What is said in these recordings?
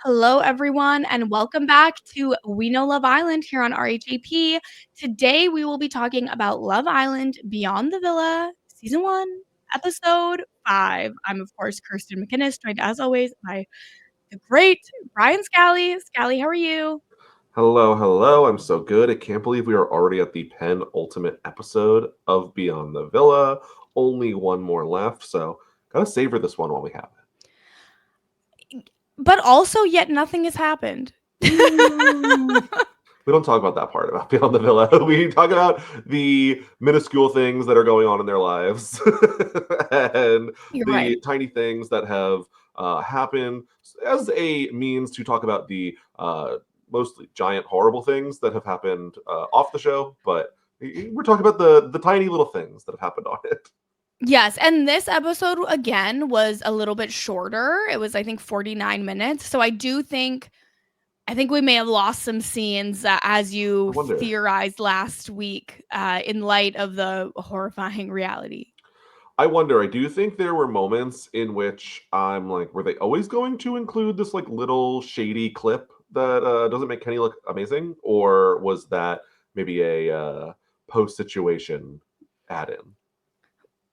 Hello, everyone, and welcome back to We Know Love Island here on RHAP. Today, we will be talking about Love Island Beyond the Villa, Season 1, Episode 5. I'm, of course, Kirsten MacInnis, joined as always by the great Brian Scally. Scally, how are you? Hello. I'm so good. I can't believe we are already at the penultimate episode of Beyond the Villa. Only one more left, so gotta savor this one while we have But also, yet nothing has happened. it. We don't talk about that part about Beyond the Villa. We talk about the minuscule things that are going on in their lives and You're right. the tiny things that have happened as a means to talk about the mostly giant, horrible things that have happened off the show. But we're talking about the tiny little things that have happened on it. Yes, and this episode, again, was a little bit shorter. It was, I think, 49 minutes. So I think we may have lost some scenes as I you wonder. theorized last week in light of the horrifying reality. I do think there were moments in which I'm like, were they always going to include this like little shady clip that doesn't make Kenny look amazing, or was that maybe a post situation add in?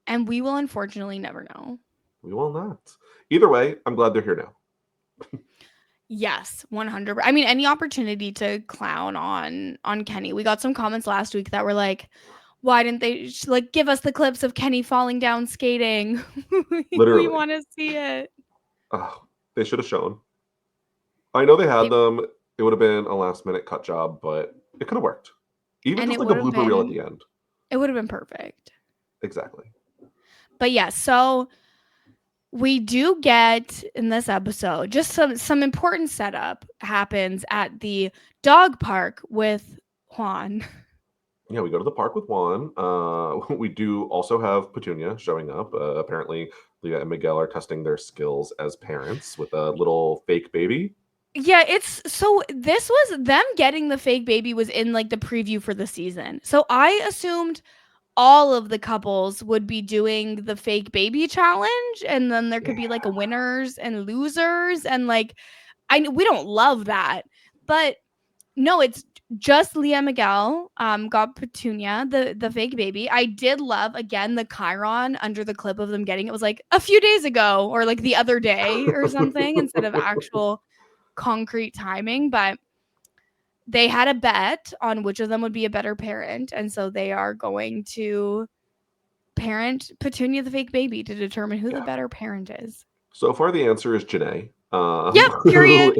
And we will unfortunately never know. We will not. Either way, I'm glad they're here now. Yes, 100. I mean, any opportunity to clown on Kenny. We got some comments last week that were like, "Why didn't they like give us the clips of Kenny falling down skating? We Literally, want to see it." they should have shown. I know they had They them. It would have been a last minute cut job, but it could have worked. Even and just like a blooper reel at the end. it would have been perfect. Exactly. But yeah, so we do get in this episode just some important setup happens at the dog park with Juan. Yeah, we go to the park with Juan. We do also have Petunia showing up. Apparently, Leah and Miguel are testing their skills as parents with a little fake baby. Yeah, it's so this was them getting the fake baby was in like the preview for the season. So I assumed all of the couples would be doing the fake baby challenge and then there could Yeah. be like a winners and losers and like we don't love that. But no, it's just Leah Miguel got Petunia, the fake baby. I did love again the Chiron under the clip of them getting it was like a few days ago or like the other day or something instead of actual concrete timing. But they had a bet on which of them would be a better parent, and so they are going to parent Petunia the fake baby to determine who the Yeah. better parent is. So far, the answer is Janae, Yep, who period.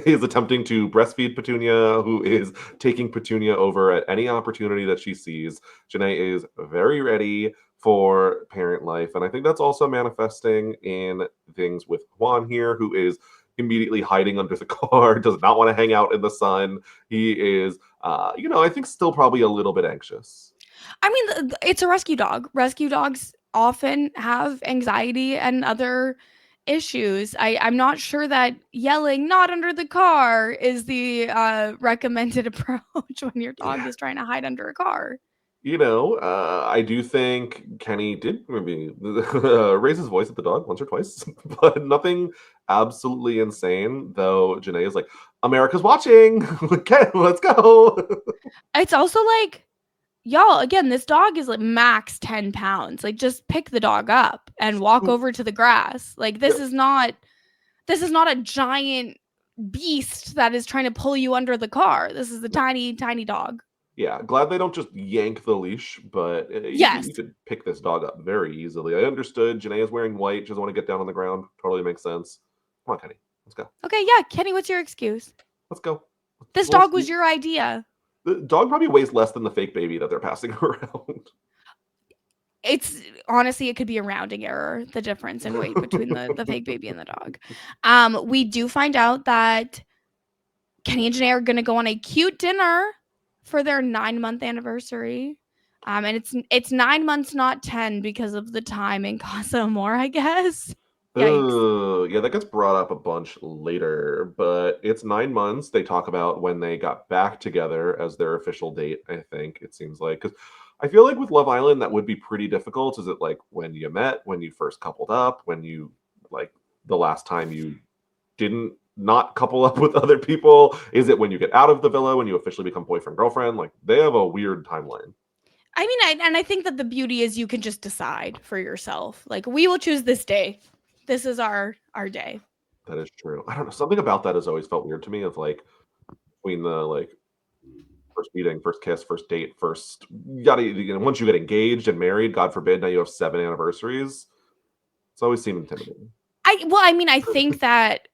is attempting to breastfeed Petunia, who is taking Petunia over at any opportunity that she sees. Janae is very ready for parent life. And I think that's also manifesting in things with Juan here, who is immediately hiding under the car, does not want to hang out in the sun. He is, I think still probably a little bit anxious. I mean, it's a rescue dog. Rescue dogs often have anxiety and other issues. I'm not sure that yelling "not under the car" is the recommended approach when your dog Yeah. is trying to hide under a car. I do think Kenny did maybe raise his voice at the dog once or twice, but nothing absolutely insane. Though Janae is like, America's watching. Ken, let's go. It's also like, y'all, again, this dog is like max 10 pounds. Like, just pick the dog up and walk over to the grass. Like, Yep. this is not a giant beast that is trying to pull you under the car. This is a No. tiny, tiny dog. Yeah, glad they don't just yank the leash, but Yes. you could pick this dog up very easily. I understood Janae is wearing white. She doesn't want to get down on the ground. Totally makes sense. Come on, Kenny. Let's go. Okay, yeah, Kenny, what's your excuse? Let's go. This We'll dog was see. your idea. The dog probably weighs less than the fake baby that they're passing around. It's honestly, it could be a rounding error, the difference in weight between the fake baby and the dog. We do find out that Kenny and Janae are gonna go on a cute dinner for their 9-month anniversary. And it's 9 months, not 10, because of the time in Casa Amor, I guess. Yikes. Oh, yeah, that gets brought up a bunch later, but it's 9 months. They talk about when they got back together as their official date, I think it seems like. Because I feel like with Love Island, that would be pretty difficult. Is it like when you met, when you first coupled up, when you, like, the last time you didn't not couple up with other people? Is it when you get out of the villa, when you officially become boyfriend, girlfriend? Like, they have a weird timeline. I mean, and I think that the beauty is you can just decide for yourself. Like, we will choose this day. This is our day. That is true. I don't know. Something about that has always felt weird to me, of like, between the like first meeting, first kiss, first date, first once you get engaged and married, God forbid, now you have 7 anniversaries. It's always seemed intimidating. I think that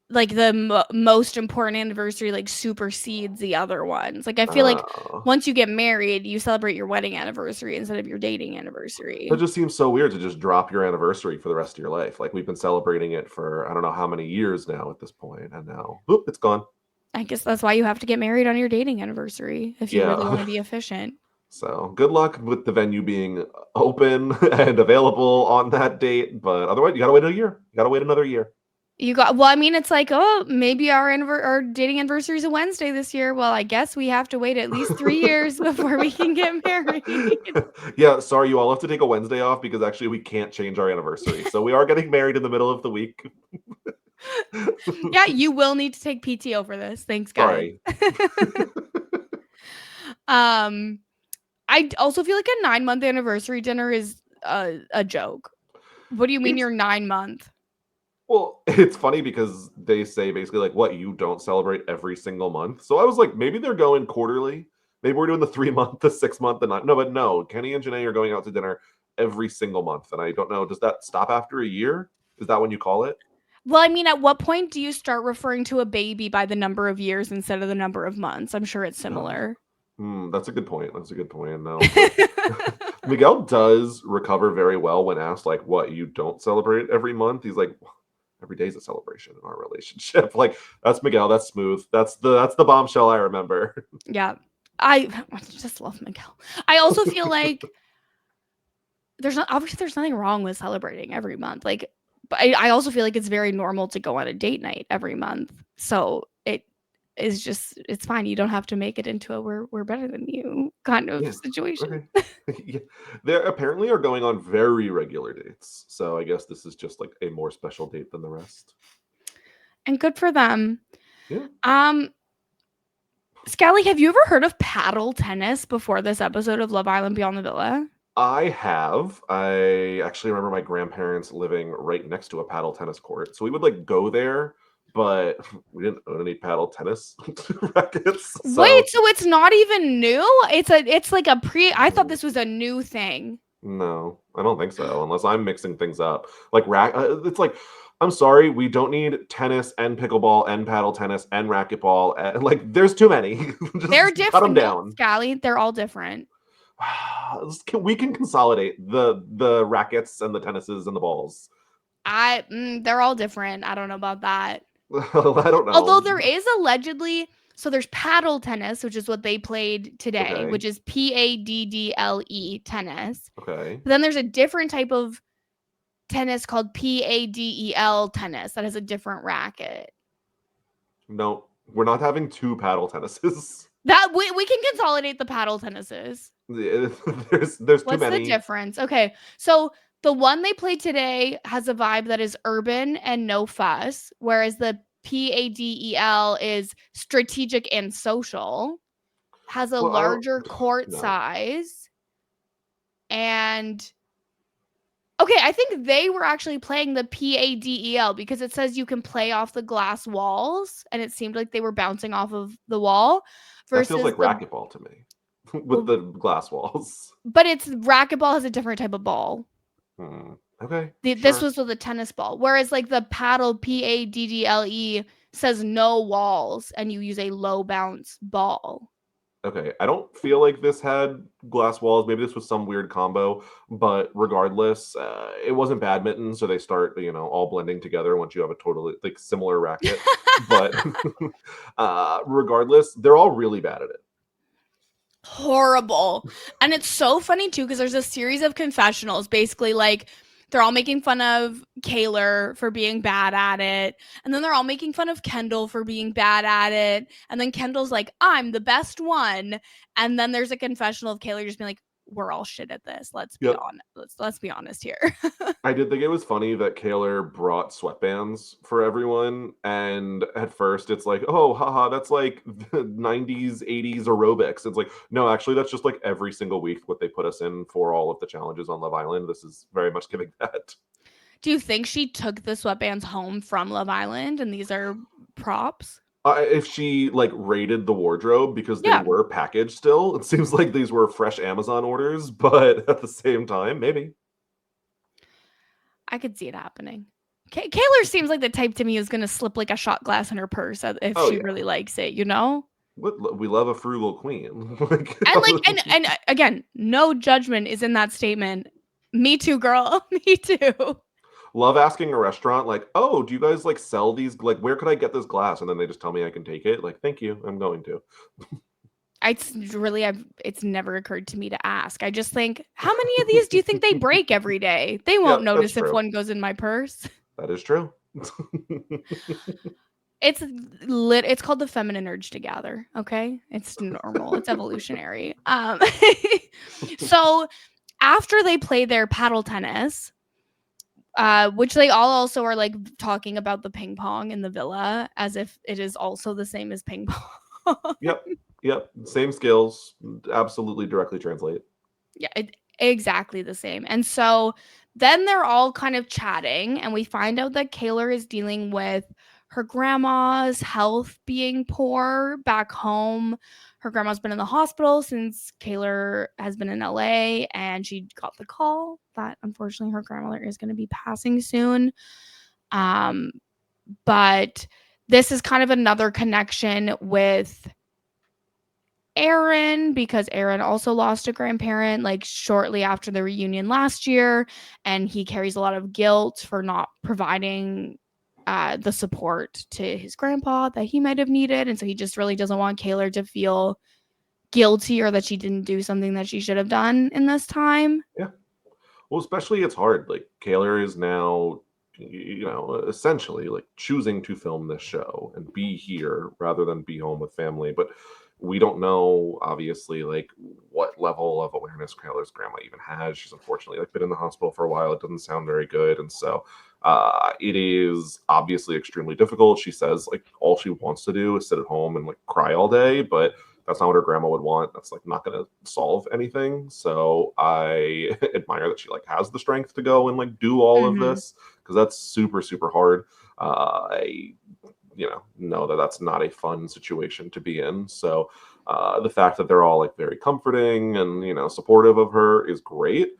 like the most important anniversary like supersedes the other ones. Like, I feel like once you get married, you celebrate your wedding anniversary instead of your dating anniversary. It just seems so weird to just drop your anniversary for the rest of your life. Like, we've been celebrating it for I don't know how many years now at this point, and now whoop, it's gone. I guess that's why you have to get married on your dating anniversary if you really want to be efficient. So good luck with the venue being open and available on that date. But otherwise, you gotta wait a year. You gotta wait another year. It's like, oh, maybe our dating anniversary is a Wednesday this year. Well, I guess we have to wait at least 3 years before we can get married. Yeah, sorry, you all have to take a Wednesday off because actually we can't change our anniversary. So we are getting married in the middle of the week. Yeah, you will need to take PTO for this. Thanks, guys. Sorry. I also feel like a 9-month anniversary dinner is a joke. What do you mean you're 9 month? Well, it's funny because they say basically like, what, you don't celebrate every single month? So I was like, maybe they're going quarterly. Maybe we're doing the 3-month, the 6-month, the 9. No, but no, Kenny and Janae are going out to dinner every single month. And I don't know, does that stop after a year? Is that when you call it? Well, I mean, at what point do you start referring to a baby by the number of years instead of the number of months? I'm sure it's similar. That's a good point. That's a good point. No, Miguel does recover very well when asked, like, what, you don't celebrate every month? He's like, every day's a celebration in our relationship. Like, that's Miguel. That's smooth. That's the bombshell I remember. Yeah, I just love Miguel. I also feel like there's nothing wrong with celebrating every month. Like, but I also feel like it's very normal to go on a date night every month. So it's fine. You don't have to make it into a we're better than you kind of situation. Okay. Yeah. They apparently are going on very regular dates. So I guess this is just like a more special date than the rest. And good for them. Yeah. Scally, have you ever heard of paddle tennis before this episode of Love Island Beyond the Villa? I have. I actually remember my grandparents living right next to a paddle tennis court. So we would like go there, but we didn't own any paddle tennis rackets. So. Wait, so it's not even new? It's like I thought this was a new thing. No, I don't think so, unless I'm mixing things up. Like it's like, I'm sorry, we don't need tennis and pickleball and paddle tennis and racquetball. And, like, there's too many. They're different. Cut them down. Scally, they're all different. We can consolidate the rackets and the tennises and the balls. They're all different. I don't know about that. I don't know. Although there is allegedly, so there's paddle tennis, which is what they played today, which is PADDLE tennis. Okay. But then there's a different type of tennis called PADEL tennis that has a different racket. No, we're not having 2 paddle tennises. That we can consolidate the paddle tennises. There's too many. What's the difference? Okay, so the one they played today has a vibe that is urban and no fuss, whereas the PADEL is strategic and social, has a larger court size, and okay, I think they were actually playing the PADEL because it says you can play off the glass walls, and it seemed like they were bouncing off of the wall. That feels like racquetball to me, with the glass walls. But racquetball has a different type of ball. Okay. This was with a tennis ball, whereas like the paddle PADDLE says no walls, and you use a low bounce ball. Okay, I don't feel like this had glass walls. Maybe this was some weird combo, but regardless, it wasn't badminton, so they start, all blending together once you have a totally like similar racket. But regardless, they're all really bad at it. Horrible. And it's so funny too, because there's a series of confessionals, basically like they're all making fun of Kaylor for being bad at it. And then they're all making fun of Kendall for being bad at it. And then Kendall's like, I'm the best one. And then there's a confessional of Kaylor just being like, we're all shit at this. Let's be Yep. honest. Let's be honest here. I did think it was funny that Kaylor brought sweatbands for everyone, and at first it's like, oh, haha, that's like the 90s, 80s aerobics. It's like, no, actually, that's just like every single week what they put us in for all of the challenges on Love Island. This is very much giving that. Do you think she took the sweatbands home from Love Island and these are props? If she like raided the wardrobe because they Yeah, were packaged still, it seems like these were fresh Amazon orders, but at the same time, maybe. I could see it happening. Kaylor seems like the type to me who's going to slip like a shot glass in her purse if Oh she yeah, really likes it, you know? we love a frugal queen. Like, And again, no judgment is in that statement. Me too, girl. Me too. love asking a restaurant like, "Oh, do you guys like sell these? Like, where could I get this glass?" And then they just tell me I can take it. Like, thank you, I'm going to. It's never occurred to me to ask. I just think, how many of these do you think they break every day? They won't Yep, that's notice if true. one goes in my purse. That is true. It's called the feminine urge to gather, okay? It's normal. It's evolutionary. So after they play their paddle tennis, which they all also are like talking about the ping pong in the villa as if it is also the same as ping pong. Yep, yep. Same skills. Absolutely directly translate. Yeah, exactly the same. And so then they're all kind of chatting, and we find out that Kaylor is dealing with her grandma's health being poor back home. Her grandma's been in the hospital since Kaylor has been in LA, and she got the call that unfortunately her grandmother is going to be passing soon. Um, but this is kind of another connection with Aaron because Aaron also lost a grandparent like shortly after the reunion last year, and he carries a lot of guilt for not providing the support to his grandpa that he might have needed, and so he just really doesn't want Kaylor to feel guilty or that she didn't do something that she should have done in this time. Yeah. Well, especially it's hard. Like Kaylor is now, essentially like choosing to film this show and be here rather than be home with family. But we don't know, obviously, like what level of awareness Kaylor's grandma even has. She's unfortunately like been in the hospital for a while. It doesn't sound very good, and so it is obviously extremely difficult. She says like all she wants to do is sit at home and like cry all day, but that's not what her grandma would want. That's like not going to solve anything. So I admire that she like has the strength to go and like do all of Mhm. this because that's super super hard. I know that that's not a fun situation to be in. So the fact that they're all like very comforting and supportive of her is great.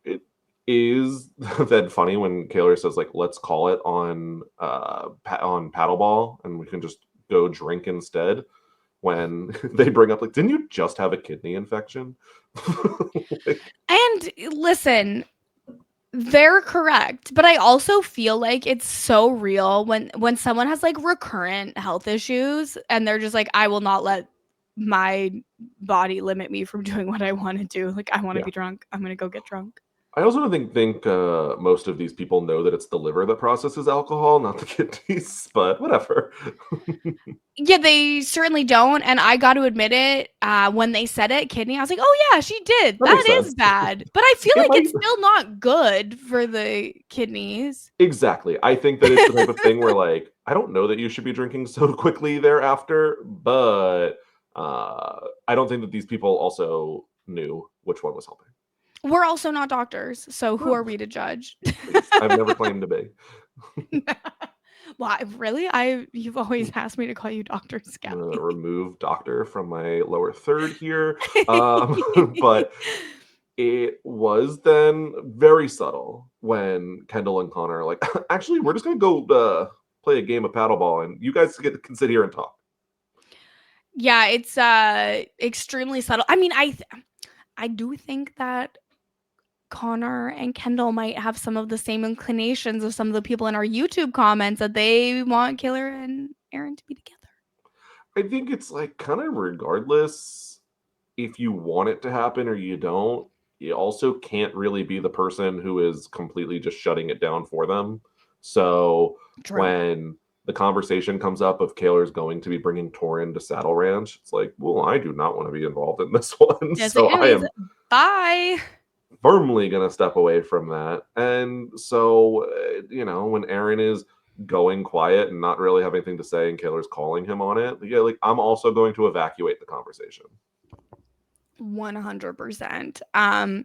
It is then funny when Kaylor says like let's call it on on paddleball and we can just go drink instead when they bring up like didn't you just have a kidney infection? Like, And listen, they're correct, but I also feel like it's so real when someone has like recurrent health issues and they're just like, I will not let my body limit me from doing what I want to do. Like I want to yeah. be drunk. I'm gonna go get drunk. I also don't think most of these people know that it's the liver that processes alcohol, not the kidneys. But whatever. Yeah, they certainly don't. And I got to admit it, when they said it, kidney, I was like, oh yeah, she did. That That makes sense. is bad. But I feel It like might it's still not good for the kidneys. exactly. I think that it's the type of thing where like I don't know that you should be drinking so quickly thereafter, but I don't think that these people also knew which one was helping. We're also not doctors, so who Well, are we to judge? please, I've never claimed to be. Why, really? You've always asked me to call you Dr. I'm gonna Scally. remove doctor from my lower third here. But it was then very subtle when Kendall and Connor are like, actually, we're just gonna go play a game of paddleball, and you guys can sit here and talk. Yeah, it's extremely subtle. I mean, I do think that Connor and Kendall might have some of the same inclinations of some of the people in our YouTube comments that they want Kayla and Aaron to be together. I think it's like kind of regardless if you want it to happen or you don't. You also can't really be the person who is completely just shutting it down for them. So True. when the conversation comes up of Kaylor's going to be bringing Torin to Saddle Ranch, it's like, well, I do not want to be involved in this one. Yeah, it's like, So I anyways, am bye. firmly going to step away from that. And so, when Aaron is going quiet and not really having anything to say and Kaylor's calling him on it, yeah, like I'm also going to evacuate the conversation. 100%.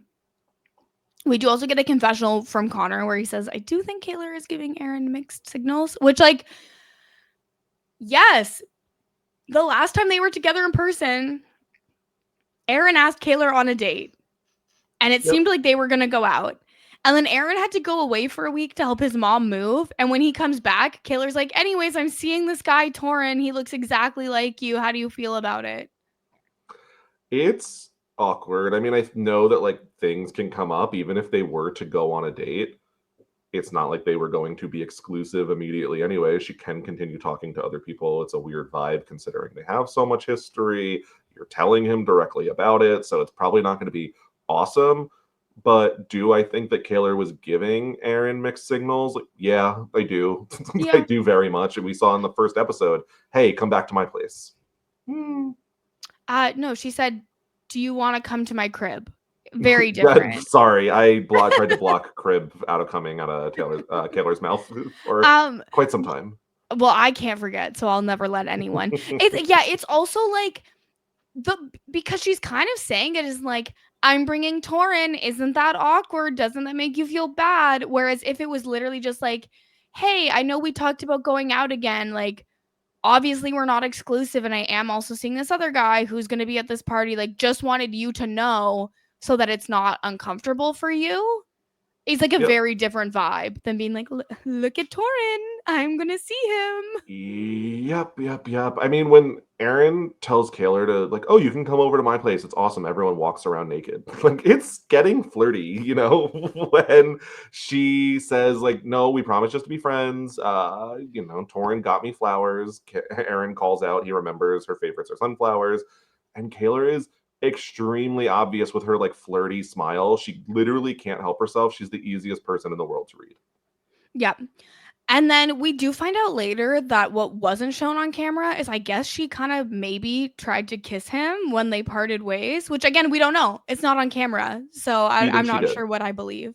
We do also get a confessional from Connor where he says, I do think Kaylor is giving Aaron mixed signals, which, like, yes, the last time they were together in person, Aaron asked Kaylor on a date, and it seemed like they were going to go out. And then Aaron had to go away for a week to help his mom move. And when he comes back, Kaylor's like, anyways, I'm seeing this guy, Torin. He looks exactly like you. How do you feel about it? It's awkward. I mean, I know that like things can come up even if they were to go on a date. It's not like they were going to be exclusive immediately anyway. She can continue talking to other people. It's a weird vibe considering they have so much history. You're telling him directly about it, so it's probably not going to be awesome. But do I think that Kaylor was giving Aaron mixed signals? Yeah, I do. Yeah. I do very much. And we saw in the first episode, hey, come back to my place. No, she said, do you want to come to my crib? Very different. Sorry, I tried to block crib out of coming out of Kaylor's mouth for quite some time. Well, I can't forget, so I'll never let anyone. It's also like because she's kind of saying it is like, I'm bringing Torin. Isn't that awkward? Doesn't that make you feel bad? Whereas if it was literally just like, hey, I know we talked about going out again. Like, obviously we're not exclusive, and I am also seeing this other guy who's going to be at this party. Like, just wanted you to know so that it's not uncomfortable for you. It's like a very different vibe than being like, look at Torin. I'm going to see him. Yep. I mean, when Aaron tells Kaylor to like, oh, you can come over to my place. It's awesome. Everyone walks around naked. Like, it's getting flirty, when she says like, no, we promised just to be friends. Torin got me flowers. Aaron calls out. He remembers her favorites are sunflowers. And Kaylor is extremely obvious with her like flirty smile. She literally can't help herself. She's the easiest person in the world to read. Yeah. And then we do find out later that what wasn't shown on camera is, I guess, she kind of maybe tried to kiss him when they parted ways, which, again, we don't know. It's not on camera. So I'm not sure what I believe.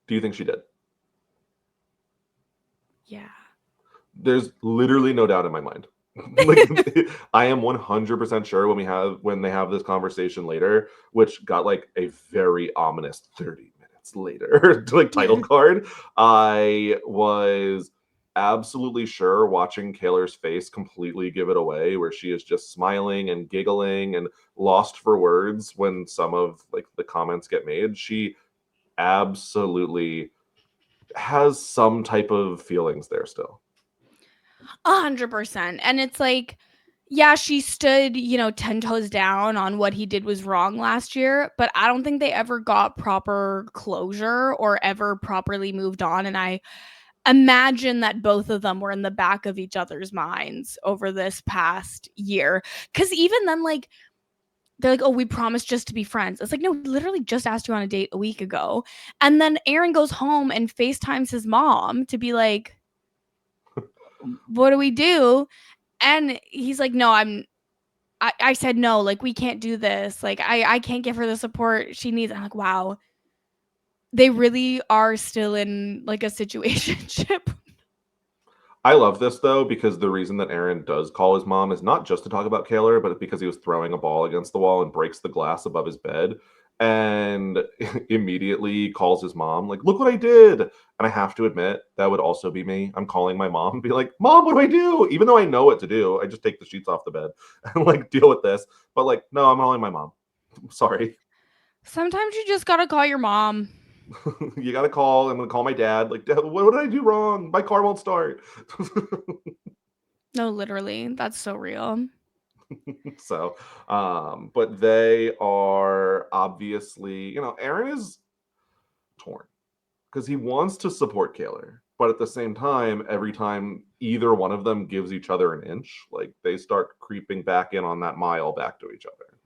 Do you think she did? Yeah. There's literally no doubt in my mind. Like, I am 100% sure when they have this conversation later, which got like a very ominous 30 minutes later, like title card, I was absolutely sure watching Kaylor's face completely give it away, where she is just smiling and giggling and lost for words when some of like the comments get made. She absolutely has some type of feelings there still. 100%. And it's like, yeah, she stood, 10 toes down on what he did was wrong last year, but I don't think they ever got proper closure or ever properly moved on. And I imagine that both of them were in the back of each other's minds over this past year. Because even then, like, they're like, oh, we promised just to be friends. It's like, no, literally just asked you on a date a week ago. And then Aaron goes home and FaceTimes his mom to be like, what do we do? And he's like, no, I said no, like, we can't do this. Like, I can't give her the support she needs. I'm like, wow. They really are still in like a situationship. I love this though, because the reason that Aaron does call his mom is not just to talk about Kaylor, but because he was throwing a ball against the wall and breaks the glass above his bed and immediately calls his mom, like, look what I did. And I have to admit, that would also be me. I'm calling my mom and be like, Mom, what do I do? Even though I know what to do, I just take the sheets off the bed and like deal with this. But like, no, I'm calling my mom. Sorry. Sometimes you just gotta call your mom. You gotta call. I'm gonna call my dad. Like, Dad, what did I do wrong? My car won't start. No, literally. That's so real. So, but they are obviously, Aaron is torn because he wants to support Kaylor, but at the same time, every time either one of them gives each other an inch, like they start creeping back in on that mile back to each other.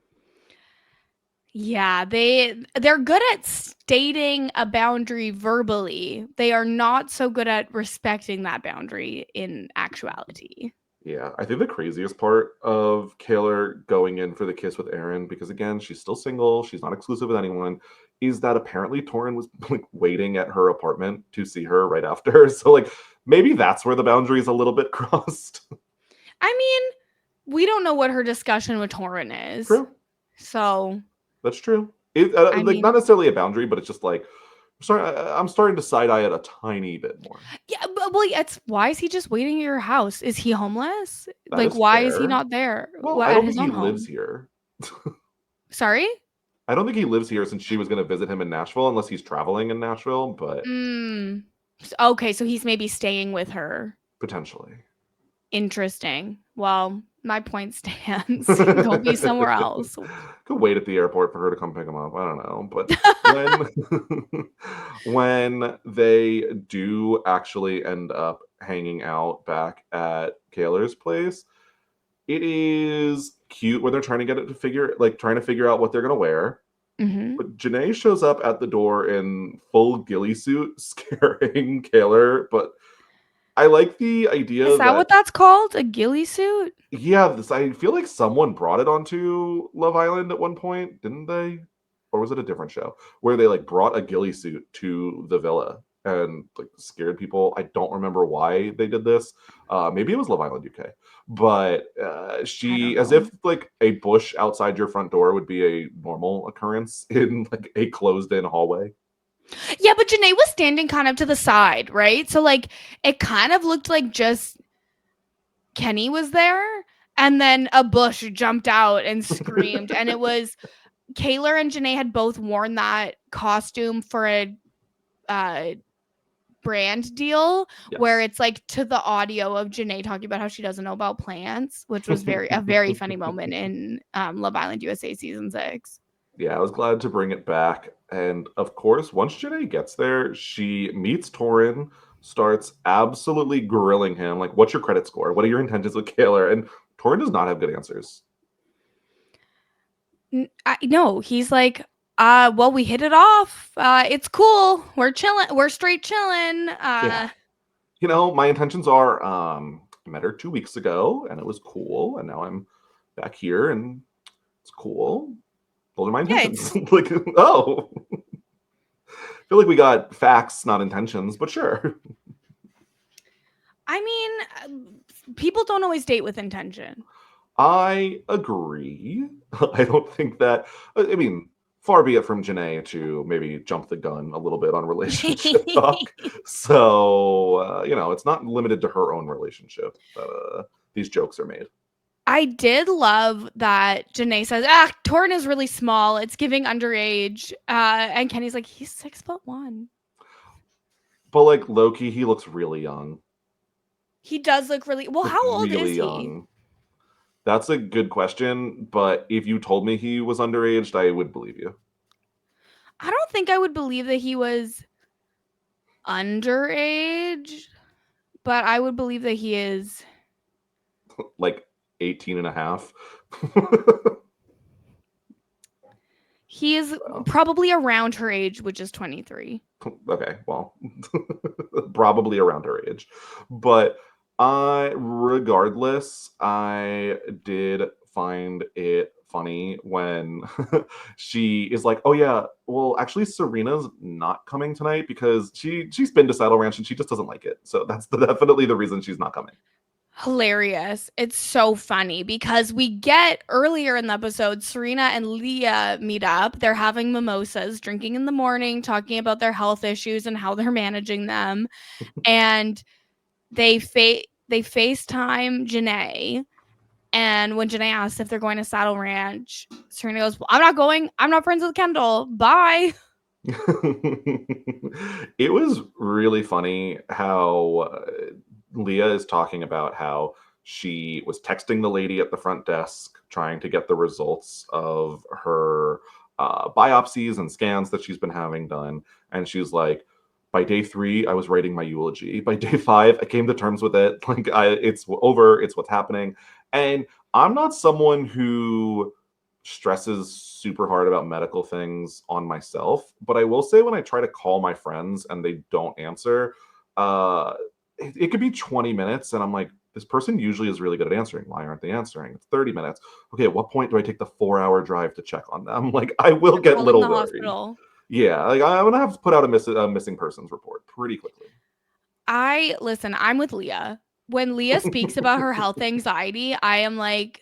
Yeah, they're good at stating a boundary verbally. They are not so good at respecting that boundary in actuality. Yeah, I think the craziest part of Kaylor going in for the kiss with Aaron, because again, she's still single, she's not exclusive with anyone, is that apparently Torin was like waiting at her apartment to see her right after. So like maybe that's where the boundary is a little bit crossed. I mean, we don't know what her discussion with Torin is. True. So, That's true. It, I like mean, not necessarily a boundary, but it's just like I'm starting to side eye it a tiny bit more. yeah, but well, it's why is he just waiting at your house? Is he homeless? That Like, is why is he fair. not there Well, I at don't his think he own lives home? here. Sorry? I don't think he lives here since she was going to visit him in Nashville, unless he's traveling in Nashville, but Mm. Okay, so he's maybe staying with her. potentially. Interesting. Well, my point stands. Go be somewhere else. Could wait at the airport for her to come pick him up. I don't know, but when when they do actually end up hanging out back at Kaylor's place, it is cute when they're trying to get it to trying to figure out what they're gonna wear. Mhm. But Janae shows up at the door in full ghillie suit, scaring Kaylor. But I like the Is idea that that what that's called? A ghillie suit? yeah, I feel like someone brought it onto Love Island at one point, didn't they? Or was it a different show where they like brought a ghillie suit to the villa and like scared people? I don't remember why they did this. Maybe it was Love Island UK, but I don't she, as know. if like a bush outside your front door would be a normal occurrence in like a closed-in hallway. Yeah, but Janae was standing kind of to the side, right? So like it kind of looked like just Kenny was there and then a bush jumped out and screamed and it was Kaylor and Janae had both worn that costume for a uh brand deal where Yes. it's like to the audio of Janae talking about how she doesn't know about plants, which was a very funny moment in Love Island USA season 6. Yeah, I was glad to bring it back. And of course, once Janae gets there, she meets Torin, starts absolutely grilling him. Like, what's your credit score? What are your intentions with Kaylor? And Torin does not have good answers. No, he's like, well, we hit it off. It's cool. We're chilling. We're straight chilling. Yeah. You know, my intentions are I met her 2 weeks ago and it was cool. And now I'm back here and it's cool. Those are my Yeah, intentions. it's, Like, oh, I feel like we got facts, not intentions, but sure. I mean, people don't always date with intention. I agree. I don't think that. I mean, far be it from Janae to maybe jump the gun a little bit on relationship talk. So, it's not limited to her own relationship that these jokes are made. I did love that Janae says, Torin is really small. It's giving underage. And Kenny's like, he's 6'1". But like Loki, he looks really young. He does look really well. Like How old really is he? young. That's a good question. But if you told me he was underage, I would believe you. I don't think I would believe that he was underage, but I would believe that he is. Like 18 and a half. He is So. probably around her age, which is 23. Okay, well, probably around her age. But regardless, I did find it funny when she is like, "Oh yeah, well, actually, Serena's not coming tonight because she's been to Saddle Ranch and she just doesn't like it. So that's definitely the reason she's not coming." Hilarious. It's so funny because we get earlier in the episode, Serena and Leah meet up. They're having mimosas, drinking in the morning, talking about their health issues and how they're managing them. And they FaceTime Janae. And when Janae asks if they're going to Saddle Ranch, Serena goes, well, I'm not going. I'm not friends with Kendall. Bye. It was really funny how Leah is talking about how she was texting the lady at the front desk trying to get the results of her biopsies and scans that she's been having done. And she's like, by day 3, I was writing my eulogy. By day 5, I came to terms with it. Like, it's over. It's what's happening. And I'm not someone who stresses super hard about medical things on myself. But I will say when I try to call my friends and they don't answer, it could be 20 minutes and I'm like, this person usually is really good at answering. Why aren't they answering? It's 30 minutes. Okay, at what point do I take the 4-hour drive to check on them? Like, I will get Calling little the worried. hospital. Yeah, like I'm gonna have to put out a missing persons report pretty quickly. Listen, I'm with Leah. When Leah speaks about her health anxiety, I am like,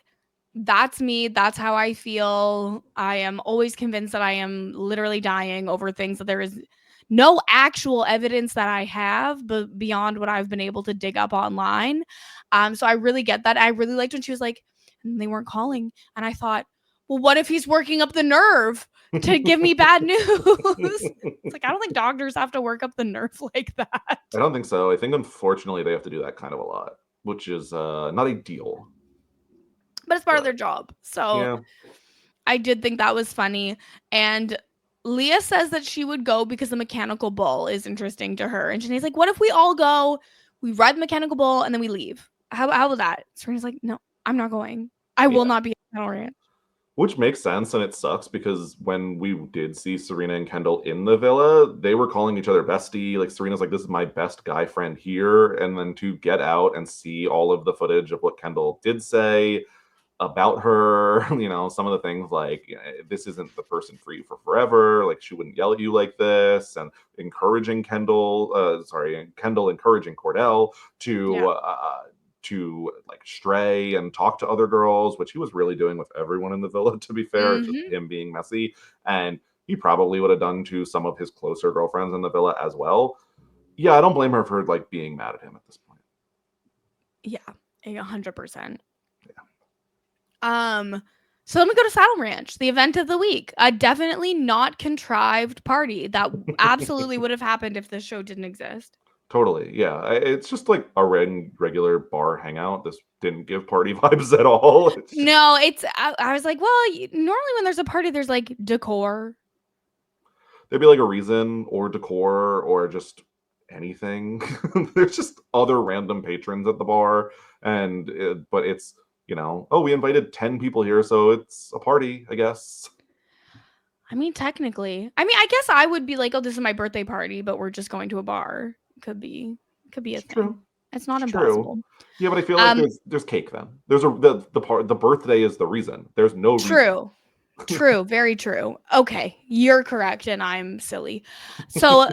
that's me. That's how I feel. I am always convinced that I am literally dying over things that there is no actual evidence that I have, but beyond what I've been able to dig up online. So I really get that. I really liked when she was like, and they weren't calling. And I thought, well, what if he's working up the nerve to give me bad news? It's like, I don't think doctors have to work up the nerve like that. I don't think so. I think unfortunately they have to do that kind of a lot, which is not ideal. But it's part of But their job. So yeah, I did think that was funny. And Leah says that she would go because the mechanical bull is interesting to her. And Janae's like, what if we all go, we ride the mechanical bull, and then we leave? How about that? Serena's like, no, I'm not going. I will yeah. not be at Cattle Ranch. Which makes sense, and it sucks because when we did see Serena and Kendall in the villa, they were calling each other bestie. Like Serena's like, "This is my best guy friend here," and then to get out and see all of the footage of what Kendall did say about her, some of the things like, this isn't the person for you for forever. Like she wouldn't yell at you like this, and Kendall encouraging Cordell Yeah. to like stray and talk to other girls, which he was really doing with everyone in the villa, to be fair. It's just Mm-hmm. him being messy. And he probably would have done to some of his closer girlfriends in the villa as well. Yeah, I don't blame her for like being mad at him at this point. Yeah, 100%. Yeah. So then we go to Saddle Ranch, the event of the week. A definitely not contrived party that absolutely would have happened if this show didn't exist. Totally. Yeah. It's just like a regular bar hangout. This didn't give party vibes at all. It's just, No, I was like, well, normally when there's a party, there's like decor. there'd be like a reason or decor or just anything. There's just other random patrons at the bar. But it's, oh, we invited 10 people here, so it's a party, I guess. I mean, technically. I mean, I guess I would be like, oh, this is my birthday party, but we're just going to a bar. Could be a It's thing. true. It's not It's true. impossible. Yeah, but I feel like Um, there's cake then. There's the birthday is the reason. There's no reason. true. True, very true. Okay, you're correct, and I'm silly. So,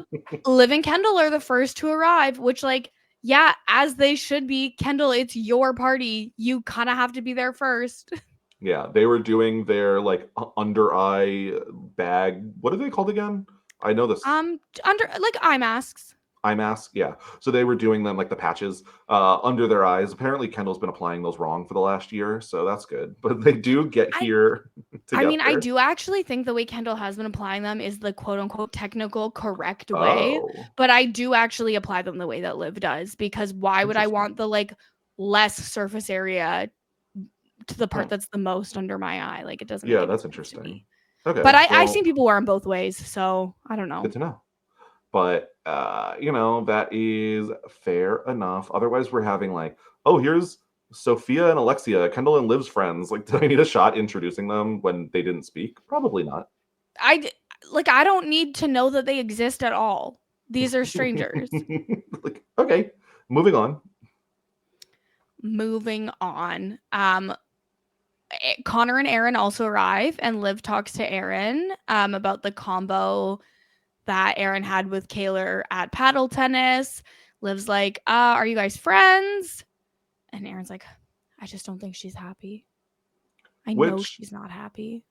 Liv and Kendall are the first to arrive, which, like, yeah, as they should be. Kendall, it's your party. You kind of have to be there first. Yeah, they were doing their like under eye bag. What are they called again? I know this. Under like eye masks. Eye mask. Yeah. So they were doing them like the patches under their eyes. Apparently, Kendall's been applying those wrong for the last year, so that's good. But they do get I here I mean, I together. do actually think the way Kendall has been applying them is the quote unquote technical correct way, Oh, but I do actually apply them the way that Liv does because why would I interesting. want the like less surface area to the part Hmm. that's the most under my eye? Like it doesn't make Yeah, any that's sense to interesting. me. But Okay, I've well, seen people wear them both ways, so I don't good know. to know. But that is fair enough. Otherwise, we're having like, oh, here's Sophia and Alexia, Kendall and Liv's friends. Like, did I need a shot introducing them when they didn't speak? Probably not. I don't need to know that they exist at all. These are strangers. Like, okay, moving on. Moving on. Connor and Aaron also arrive, and Liv talks to Aaron about the combo that Aaron had with Kaylor at paddle tennis. Liv's like, are you guys friends? And Aaron's like, I just don't think she's happy. I know Which she's not happy.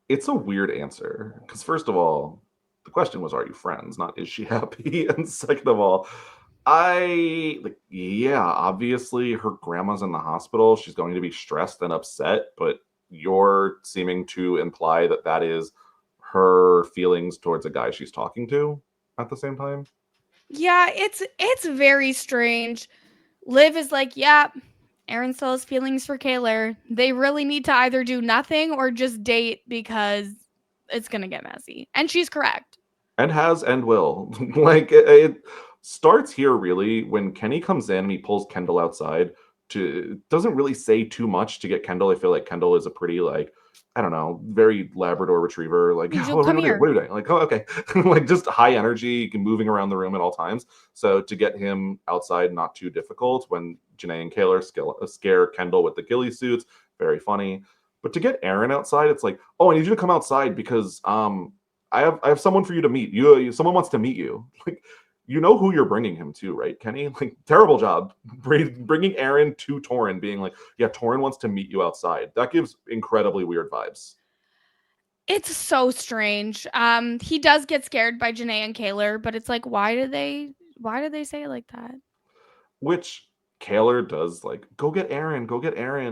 it's a weird answer because first of all, the question was, "Are you friends?" Not "Is she happy?" And second of all, yeah, obviously her grandma's in the hospital. She's going to be stressed and upset, but you're seeming to imply that that is her feelings towards a guy she's talking to at the same time. Yeah, it's very strange. Liv is like, yeah, Aaron still has feelings for Kaylor. They really need to either do nothing or just date because it's gonna get messy. And she's correct. And has and will. Like it starts here really when Kenny comes in and he pulls Kendall outside to doesn't really say too much to get Kendall. I feel like Kendall is a pretty like I don't know, very Labrador Retriever. Like, Angel, what are come we gonna do? here. What are you doing? Like, oh, okay, like just high energy, moving around the room at all times. So to get him outside, not too difficult. When Janae and Kaylor scare Kendall with the ghillie suits, very funny. But to get Aaron outside, it's like, oh, I need you to come outside because I have someone for you to meet. Someone wants to meet you. Like, you know who you're bringing him to, right, Kenny? Like, terrible job bringing Aaron to Torin, being like, yeah, Torin wants to meet you outside. That gives incredibly weird vibes. It's so strange. He does get scared by Janae and Kaylor, but it's like, why did they say it like that? Which Kaylor does, like, go get Aaron.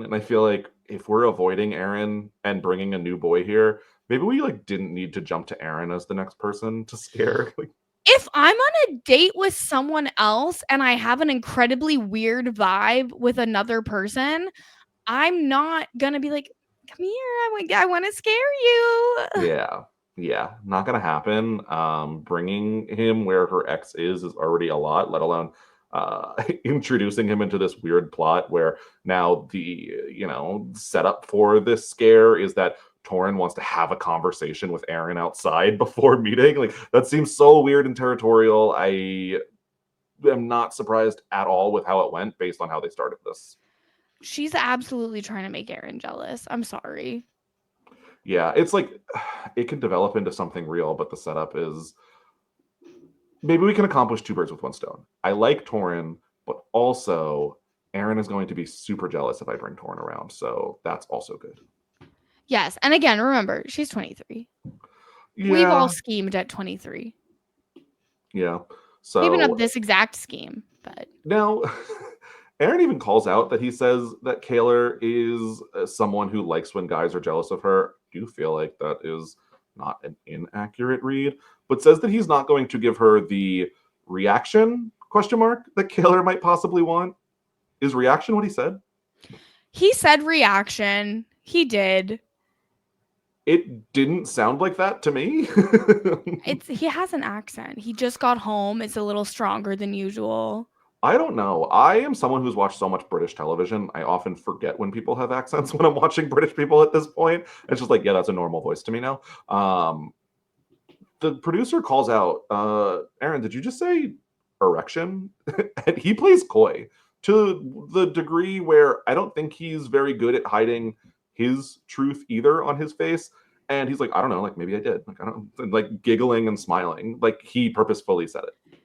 And I feel like if we're avoiding Aaron and bringing a new boy here, maybe we like didn't need to jump to Aaron as the next person to scare. Like, If I'm on a date with someone else and I have an incredibly weird vibe with another person, I'm not gonna be like, come here, I want to scare you. yeah, not gonna happen. Bringing him where her ex is already a lot, let alone introducing him into this weird plot where now the setup for this scare is that Torin wants to have a conversation with Aaron outside before meeting. Like, that seems so weird and territorial. I am not surprised at all with how it went based on how they started this. She's absolutely trying to make Aaron jealous. I'm sorry. Yeah, it's like it can develop into something real, but the setup is maybe we can accomplish two birds with one stone. I like Torin, but also Aaron is going to be super jealous if I bring Torin around, so that's also good. Yes, and again, remember, she's 23. We've Yeah, all schemed at 23. yeah. Maybe not So this exact scheme, but now Aaron even calls out that he says that Kaylor is someone who likes when guys are jealous of her. I do feel like that is not an inaccurate read, but says that he's not going to give her the reaction question mark that Kaylor might possibly want. Is reaction what he said? he said reaction. He did. It didn't sound like that to me. He has an accent. He just got home. It's a little stronger than usual. I don't know. I am someone who's watched so much British television. I often forget when people have accents when I'm watching British people at this point. It's just like, yeah, that's a normal voice to me now. The producer calls out, Aaron, did you just say erection? And he plays coy to the degree where I don't think he's very good at hiding his truth either on his face. And he's like, I don't know, like maybe I did. Like, I don't, like, giggling and smiling. Like, he purposefully said it.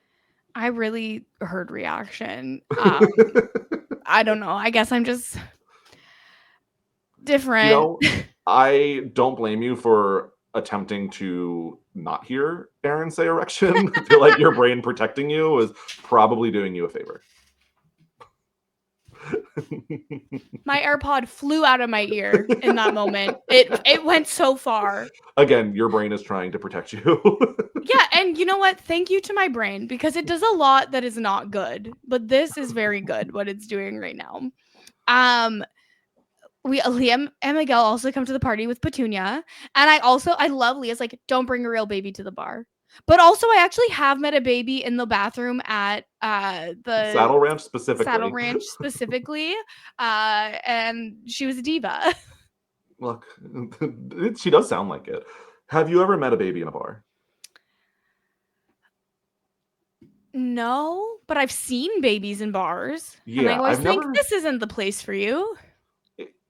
I really heard reaction. I don't know. I guess I'm just different. I don't blame you for attempting to not hear Aaron say erection. I feel like your brain protecting you is probably doing you a favor. My AirPod flew out of my ear in that moment. It went so far. Again, your brain is trying to protect you. Yeah, and you know what? Thank you to my brain because it does a lot that is not good, but this is very good what it's doing right now. Liam and Miguel also come to the party with Petunia, and I love Leah's like, don't bring a real baby to the bar. But also, I actually have met a baby in the bathroom at the Saddle Ranch specifically. Saddle Ranch specifically, and she was a diva. Look, she does sound like it. Have you ever met a baby in a bar? No, but I've seen babies in bars, and I Yeah, always I've think never. this isn't the place for you.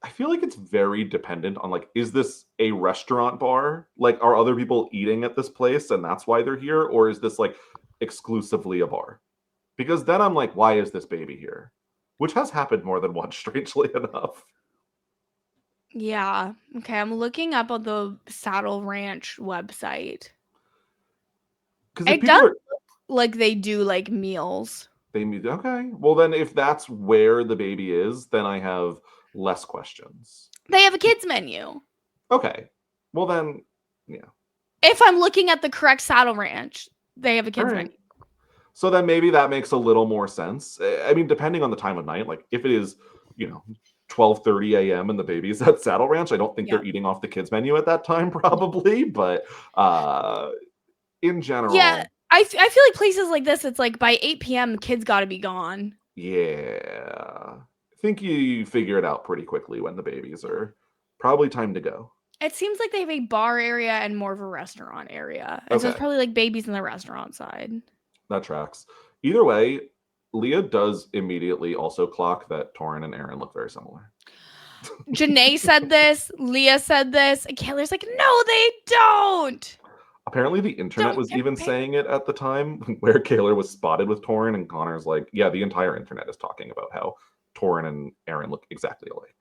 I feel like it's very dependent on, like, is this a restaurant bar? Like, are other people eating at this place and that's why they're here? Or is this like exclusively a bar? Because then I'm like, why is this baby here? Which has happened more than once, strangely enough. Yeah. Okay, I'm looking up on the Saddle Ranch website. Because if It people does are look like they do like meals. okay. Well, then if that's where the baby is, then I have less questions. They have a kids menu. Okay. Well, then, yeah. If I'm looking at the correct Saddle Ranch, they have a All kids right. menu. So then maybe that makes a little more sense. I mean, depending on the time of night, like if it is, 12:30 a.m. and the baby's at Saddle Ranch, I don't think Yeah. they're eating off the kids menu at that time, probably. But in general, Yeah, I feel like places like this, it's like by 8 p.m. the kids got to be gone. yeah, I think you figure it out pretty quickly when the babies are probably time to go. It seems like they have a bar area and more of a restaurant area. And so it's Okay, probably like babies in the restaurant side. that tracks. Either way, Leah does immediately also clock that Torin and Aaron look very similar. Janae said this, Leah said this, and Kaylor's like, no, they don't. Apparently, the internet Don't was even compare. saying it at the time where Kaylor was spotted with Torin, and Connor's like, yeah, the entire internet is talking about how Torin and Aaron look exactly alike.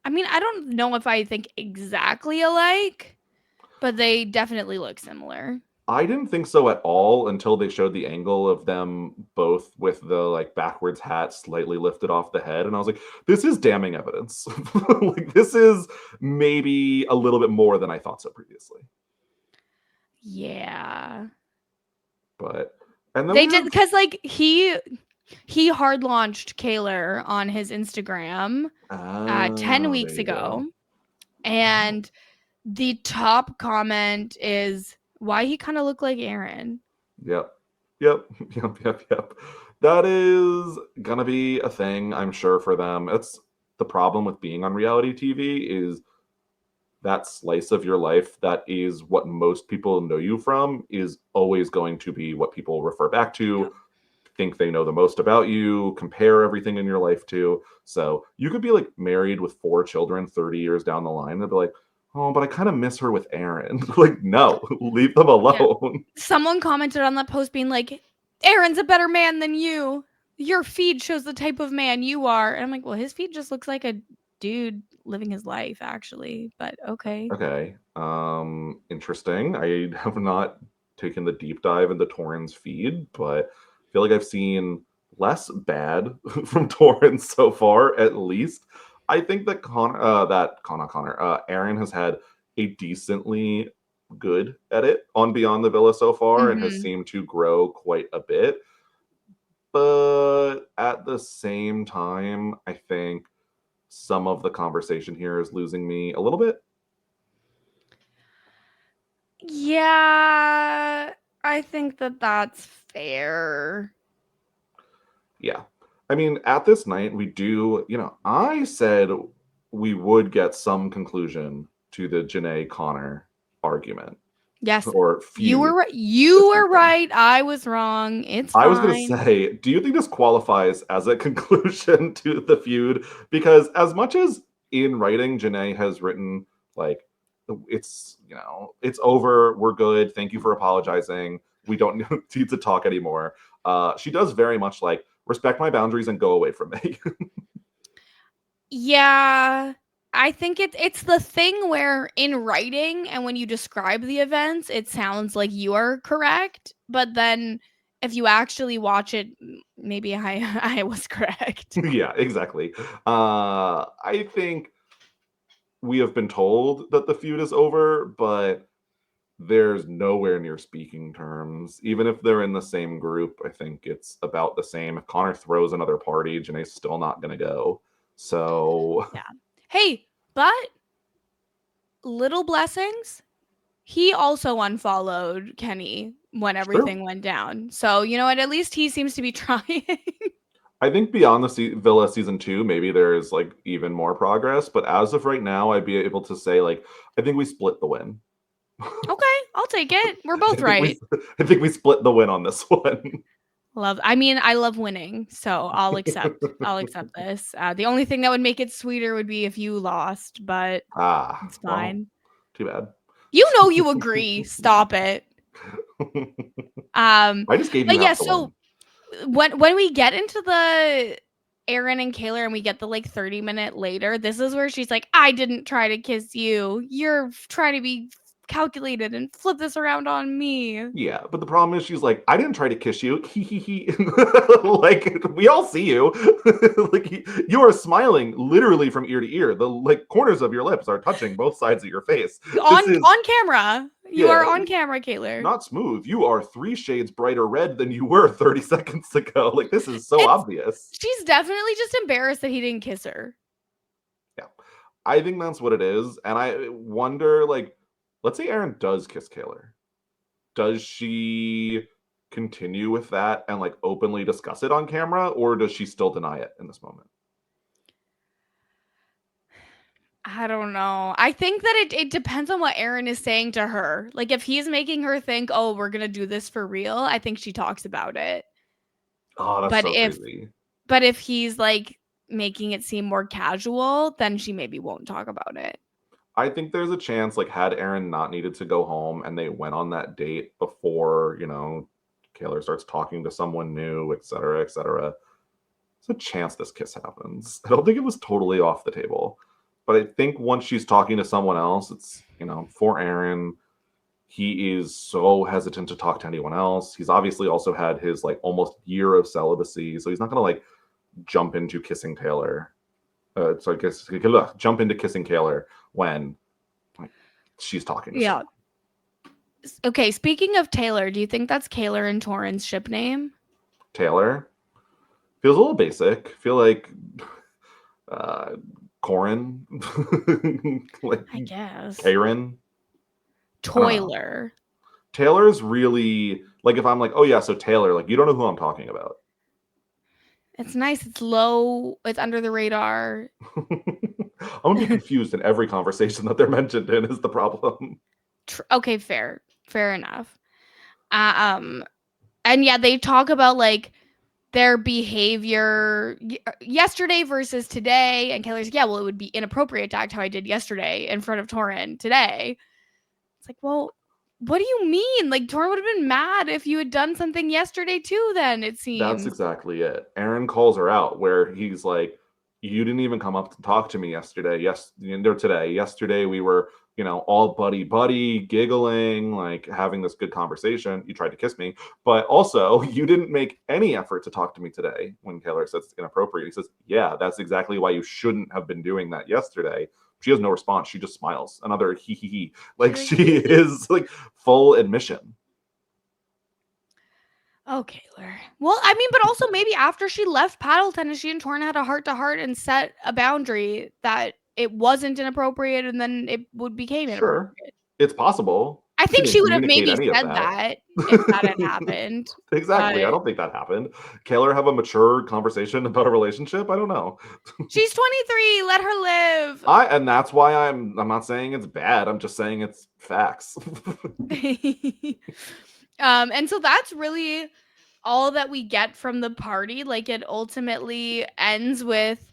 I mean, I don't know if I think exactly alike, but they definitely look similar. I didn't think so at all until they showed the angle of them both with the like backwards hat slightly lifted off the head, and I was like, this is damning evidence. Like this is maybe a little bit more than I thought so previously. Yeah. But and then They we did have because like he hard launched Kaylor on his Instagram 10 there weeks you go. ago. And the top comment is why he kind of looked like Aaron. Yep. Yep. Yep. That is gonna be a thing, I'm sure, for them. It's the problem with being on reality TV is that slice of your life that is what most people know you from is always going to be what people refer back to, think they know the most about you, compare everything in your life to. So you could be like married with 4 children 30 years down the line. They'll be like, oh, but I kind of miss her with Aaron. Like, no, leave them Yeah. alone. Someone commented on that post being like, Aaron's a better man than you. Your feed shows the type of man you are. And I'm like, well, his feed just looks like a dude living his life, actually. But okay. Okay. Interesting. I have not taken the deep dive into Torin's feed, but I feel like I've seen less bad from Torin so far, at least. I think that Aaron has had a decently good edit on Beyond the Villa so far and has Mm-hmm. seemed to grow quite a bit. But at the same time, I think some of the conversation here is losing me a little bit. Yeah, I think that that's fair. Yeah. I mean, at this night, we do, I said we would get some conclusion to the Janae Connor argument Yes, or you were feud. right. You were right. I was wrong. It's I was going to fine. say, do you think this qualifies as a conclusion to the feud? Because as much as in writing, Janae has written, like, it's over. We're good. Thank you for apologizing. We don't need to talk anymore. She does very much like, respect my boundaries and go away from me. Yeah, I think it's the thing where in writing and when you describe the events, it sounds like you are correct, but then if you actually watch it, maybe I I was correct. Yeah, exactly. I think we have been told that the feud is over, but there's nowhere near speaking terms. Even if they're in the same group, I think it's about the same. If Connor throws another party, Janae's still not going to go. So, Yeah. Hey, but little blessings. He also unfollowed Kenny when sure. everything went down. So, you know what? At least he seems to be trying. I think beyond the Villa season 2, maybe there's like even more progress. But as of right now, I'd be able to say, like, I think we split the win. Okay, I'll take it. We're both I think we, right. I think we split the win on this one. I love winning, so I'll accept this. The only thing that would make it sweeter would be if you lost, but it's Well, fine. too bad. You know you agree. Stop it. I just gave you But yeah, half the so win. when we get into the Aaron and Kaylor and we get the like 30-minute later, this is where she's like, I didn't try to kiss you. You're trying to be calculated and flip this around on me. Yeah, but the problem is she's like, I didn't try to kiss you. Like we all see you. Like you are smiling literally from ear to ear. The like corners of your lips are touching both sides of your face. This is On camera. You yeah, are on camera, Kaylor. not smooth. You are 3 shades brighter red than you were 30 seconds ago. Like this is so It's obvious. she's definitely just embarrassed that he didn't kiss her. Yeah. I think that's what it is. And I wonder, like, let's say Aaron does kiss Kaylor. Does she continue with that and like openly discuss it on camera, or does she still deny it in this moment? I don't know. I think that it depends on what Aaron is saying to her. Like if he's making her think, "Oh, we're going to do this for real," I think she talks about it. Oh, that's But so if crazy. he's like making it seem more casual, then she maybe won't talk about it. I think there's a chance, like, had Aaron not needed to go home and they went on that date before, Kaylor starts talking to someone new, etc., etc., there's a chance this kiss happens. I don't think it was totally off the table. But I think once she's talking to someone else, it's, for Aaron, he is so hesitant to talk to anyone else. He's obviously also had his, like, almost year of celibacy. So he's not going to, like, jump into kissing Taylor. So I guess jump into kissing Kaylor when, like, she's talking to Yeah. someone. Okay, speaking of Taylor, do you think that's Kayler and Torin's ship name? Taylor feels a little basic. Feel like uh Corin, like I guess. Karen. I don't know. Toiler. Taylor's really like, if I'm like, oh yeah, so Taylor, like, you don't know who I'm talking about. It's nice. It's low. It's under the radar. I'm gonna be confused in every conversation that they're mentioned in is the problem. Okay, fair. Fair enough. Um and yeah, they talk about like their behavior yesterday versus today, and Kelly's like, yeah, well, it would be inappropriate to act how I did yesterday in front of Torin today. It's like, well, what do you mean? Like Torin would have been mad if you had done something yesterday too, then it That's seems. exactly it. Aaron calls her out where he's like, you didn't even come up to talk to me yesterday. Yes, or today. Yesterday we were, all buddy buddy, giggling, like having this good conversation. You tried to kiss me, but also you didn't make any effort to talk to me today. When Kaylor says it's inappropriate, he says, yeah, that's exactly why you shouldn't have been doing that yesterday. She has no response. She just smiles. Another hee hee hee. Like she is like full admission. Oh, Kaylor. Well, I mean, but also maybe after she left paddle tennis, she and Torin had a heart to heart and set a boundary that it wasn't inappropriate, and then it would became Sure, inappropriate. it's possible. I She think didn't she would have communicate maybe any of said that. that if that had happened. Exactly. I But don't think that happened. Kaylor have a mature conversation about a relationship? I don't know. she's 23. Let her live. And that's why I'm not saying it's bad. I'm just saying it's facts. And so that's really all that we get from the party. Like it ultimately ends with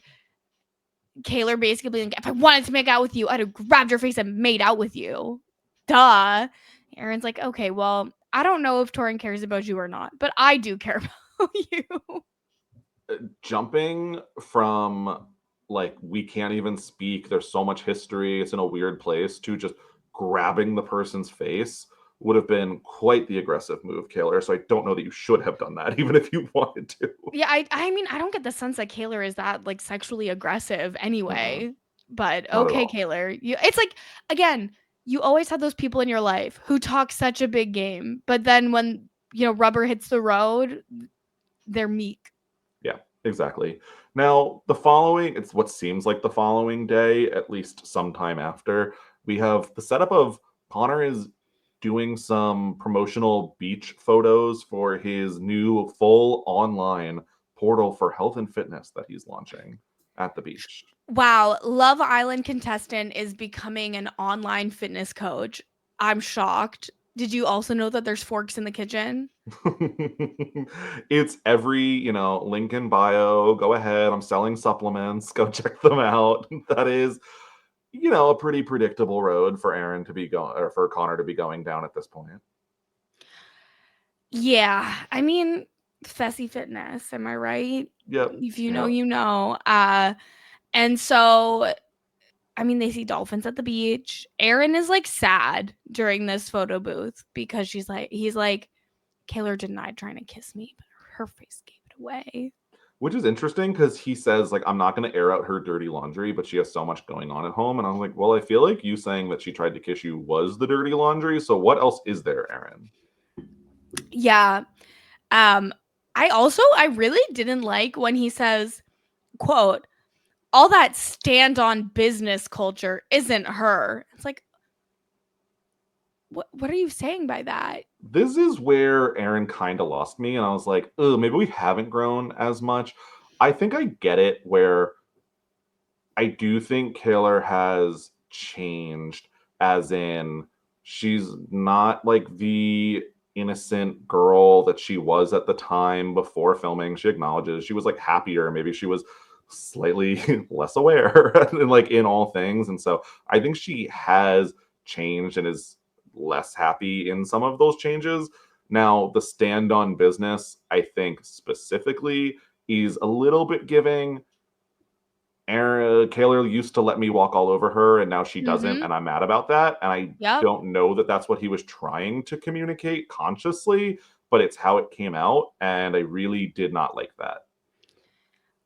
Kaylor basically being like, if I wanted to make out with you, I'd have grabbed your face and made out with you. Duh. Aaron's like, okay, well, I don't know if Torin cares about you or not, but I do care about you. Jumping from, like, we can't even speak, there's so much history, it's in a weird place, to just grabbing the person's face would have been quite the aggressive move, Kaylor. So I don't know that you should have done that, even if you wanted to. Yeah, I mean, I don't get the sense that Kaylor is that like sexually aggressive Mm-mm, anyway. But not at okay, all. Kaylor. It's like again, you always have those people in your life who talk such a big game, but then when rubber hits the road, they're meek. Yeah, exactly. Now, it's what seems like the following day, at least sometime after, we have the setup of Connor is doing some promotional beach photos for his new full online portal for health and fitness that he's launching at the beach. Wow, Love Island contestant is becoming an online fitness coach. I'm shocked. Did you also know that there's forks in the kitchen? It's every, link in bio. Go ahead. I'm selling supplements. Go check them out. That is, a pretty predictable road for Aaron to be going, or for Connor to be going down at this point. Yeah, I mean, Fessy Fitness, am I right? Yep. If you know, Yep. you know. And so I mean, they see dolphins at the beach. Aaron is like sad during this photo booth because he's like, Kaylor denied trying to kiss me, but her face gave it away. Which is interesting because he says, like, I'm not going to air out her dirty laundry, but she has so much going on at home. And I was like, well, I feel like you saying that she tried to kiss you was the dirty laundry. So what else is there, Aaron? Yeah. Um, I really didn't like when he says, quote, all that stand on business culture isn't her. It's like, what are you saying by that? This is where Aaron kind of lost me. And I was like, oh, maybe we haven't grown as much. I think I get it where I do think Kaylor has changed, as in she's not like the innocent girl that she was at the time before filming. She acknowledges she was like happier. Maybe she was slightly less aware and like in all things. And so I think she has changed and is less happy in some of those changes. Now, the stand on business, I think specifically, is a little bit giving. Aaron Kaylor used to let me walk all over her, and now she doesn't, Mm-hmm. and I'm mad about that. And I Yep. don't know that that's what he was trying to communicate consciously, but it's how it came out, and I really did not like that.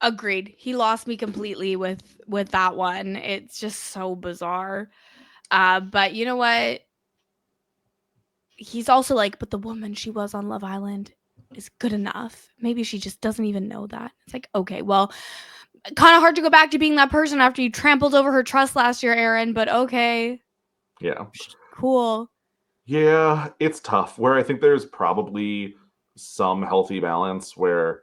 Agreed. He lost me completely with that one. It's just so bizarre. But you know what? He's also like, but the woman she was on Love Island is good enough. Maybe she just doesn't even know that. It's like, okay, well, kind of hard to go back to being that person after you trampled over her trust last year, Aaron, but okay. Yeah. Cool. Yeah, it's tough. Where I think there's probably some healthy balance where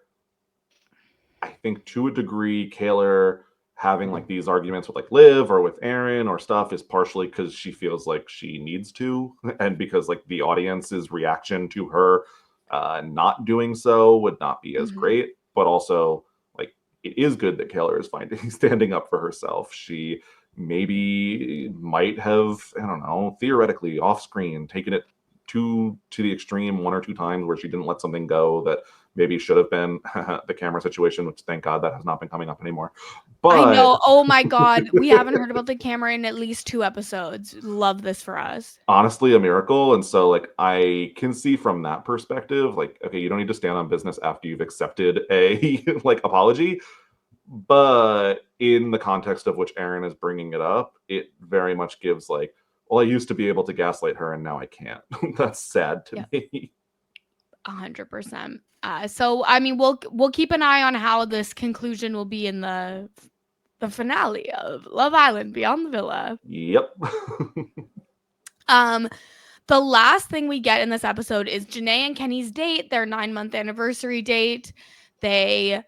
I think to a degree, Kaylor having like these arguments with like Liv or with Aaron or stuff is partially because she feels like she needs to, and because like the audience's reaction to her not doing so would not be as Mm-hmm. great. But also, like, it is good that Kaylor is finding standing up for herself. She maybe might have, I don't know, theoretically off screen taken it to the extreme one or two times where she didn't let something go that maybe should have been the camera situation, which thank God that has not been coming up anymore. I But know. Oh my God. We haven't heard about the camera in at least 2 episodes. Love this for us. honestly, a miracle. And so, like, I can see from that perspective, like, okay, you don't need to stand on business after you've accepted a like apology. But in the context of which Aaron is bringing it up, it very much gives like, well, I used to be able to gaslight her and now I can't. That's sad to Yep. me. 100%. So I mean, we'll keep an eye on how this conclusion will be in the finale of Love Island Beyond the Villa. Yep. Um, the last thing we get in this episode is Janae and Kenny's date, their 9-month anniversary date. Kenny's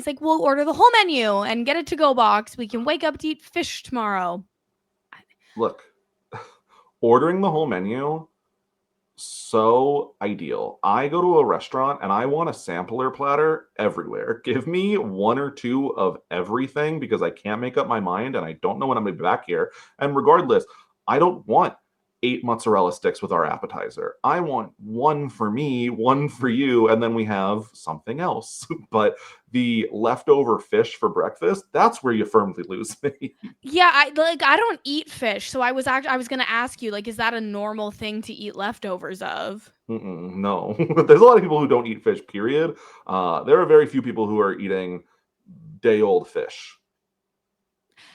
like, we'll order the whole menu and get a to-go box. We can wake up to eat fish tomorrow. Look, ordering the whole menu, so ideal. I go to a restaurant and I want a sampler platter everywhere. Give me one or two of everything because I can't make up my mind and I don't know when I'm going to be back here. And regardless, I don't want 8 mozzarella sticks with our appetizer. I want one for me, one for you, and then we have something else. But the leftover fish for breakfast, that's where you firmly lose me. Yeah, I don't eat fish, so I was gonna ask you, like, is that a normal thing to eat leftovers of? No. There's a lot of people who don't eat fish, period. There are very few people who are eating day old fish.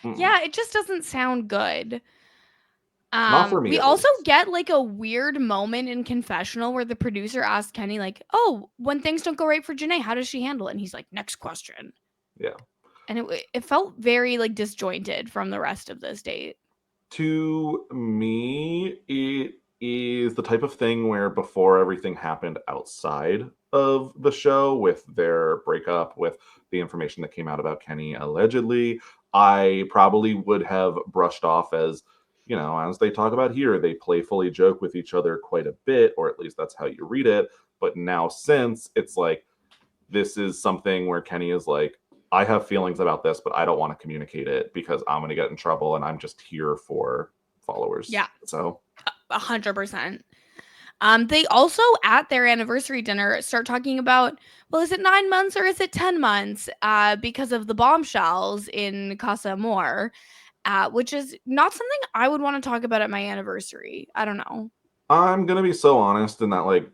Mm-mm. Yeah, it just doesn't sound good. Not for me, We at also least. get like a weird moment in confessional where the producer asks Kenny, like, "Oh, when things don't go right for Janae, how does she handle it?" And he's like, "Next question." Yeah. And it felt very like disjointed from the rest of this date. To me, it is the type of thing where before everything happened outside of the show with their breakup, with the information that came out about Kenny allegedly, I probably would have brushed off as, as they talk about here, they playfully joke with each other quite a bit, or at least that's how you read it. But now, since it's like, this is something where Kenny is like, I have feelings about this, but I don't want to communicate it because I'm going to get in trouble and I'm just here for followers. Yeah, So, 100%. They also at their anniversary dinner start talking about, well, is it 9 months or is it 10 months? Because of the bombshells in Casa Amor, which is not something I would want to talk about at my anniversary. I don't know. I'm going to be so honest in that, like,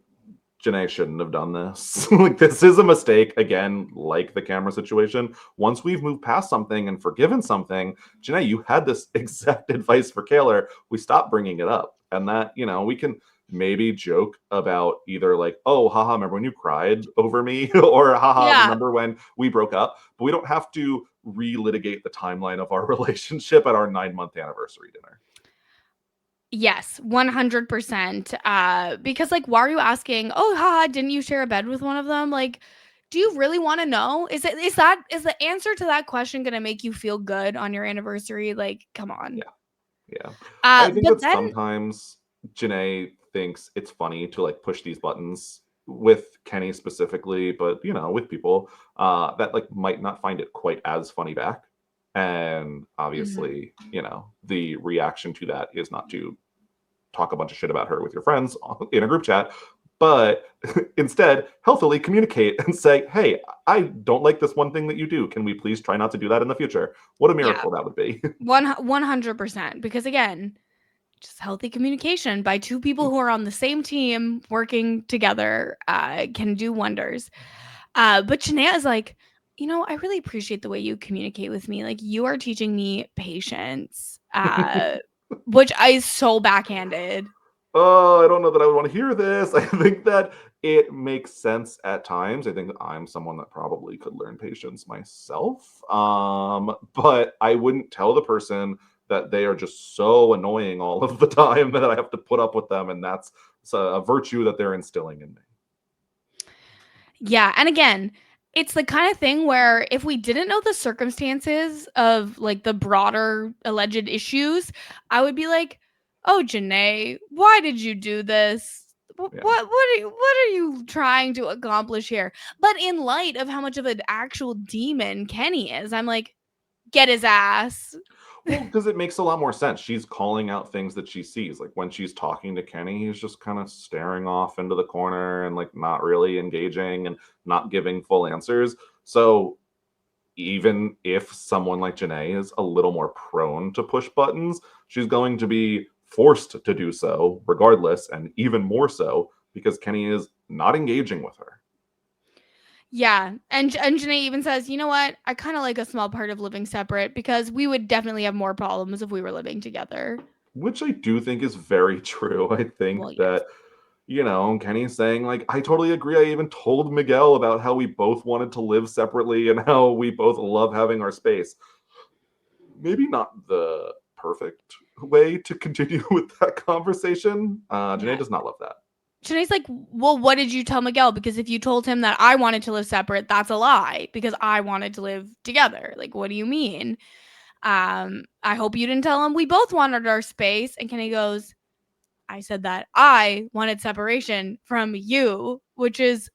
Janae shouldn't have done this. Like, this is a mistake. Again, like the camera situation. Once we've moved past something and forgiven something, Janae, you had this exact advice for Kaylor. We stopped bringing it up. And that, we can maybe joke about either like, oh, haha, remember when you cried over me? Or haha, Yeah. remember when we broke up? But we don't have to relitigate the timeline of our relationship at our 9-month anniversary dinner. Yes, 100%. Because like, why are you asking? Oh, haha, didn't you share a bed with one of them? Like, Do you really want to know? Is the answer to that question going to make you feel good on your anniversary? Like, come on. Yeah. Yeah. I think But that then sometimes Janae thinks it's funny to like push these buttons with Kenny specifically, but with people that like might not find it quite as funny back. And Mhm. obviously, the reaction to that is not to talk a bunch of shit about her with your friends in a group chat, but instead healthily communicate and say, hey, I don't like this one thing that you do. Can we please try not to do that in the future? What a Yeah, miracle that would be. 100%. Because again, just healthy communication by two people who are on the same team working together can do wonders. But Shania is like, I really appreciate the way you communicate with me. Like, you are teaching me patience, which is so backhanded. Oh, I don't know that I would want to hear this. I think that it makes sense at times. I think that I'm someone that probably could learn patience myself. But I wouldn't tell the person that they are just so annoying all of the time that I have to put up with them, and that's a virtue that they're instilling in me. Yeah, and again, it's the kind of thing where if we didn't know the circumstances of like the broader alleged issues, I would be like, "Oh, Janae, why did you do this? Yeah. What are you trying to accomplish here?" But in light of how much of an actual demon Kenny is, I'm like, "Get his ass." Well, because it makes a lot more sense. She's calling out things that she sees. Like when she's talking to Kenny, he's just kind of staring off into the corner and like not really engaging and not giving full answers. So even if someone like Janae is a little more prone to push buttons, she's going to be forced to do so regardless, and even more so because Kenny is not engaging with her. Yeah, and Janae even says, "You know what? I kind of like a small part of living separate because we would definitely have more problems if we were living together." Which I do think is very true. I think Well, yes. that Kenny's saying, like, I totally agree. I even told Miguel about how we both wanted to live separately and how we both love having our space. Maybe not the perfect way to continue with that conversation. Janae Yeah. does not love that. Shanae's like, "Well, what did you tell Miguel? Because if you told him that I wanted to live separate, that's a lie because I wanted to live together. Like, what do you mean? I hope you didn't tell him we both wanted our space." And Kenny goes, "I said that I wanted separation from you, which is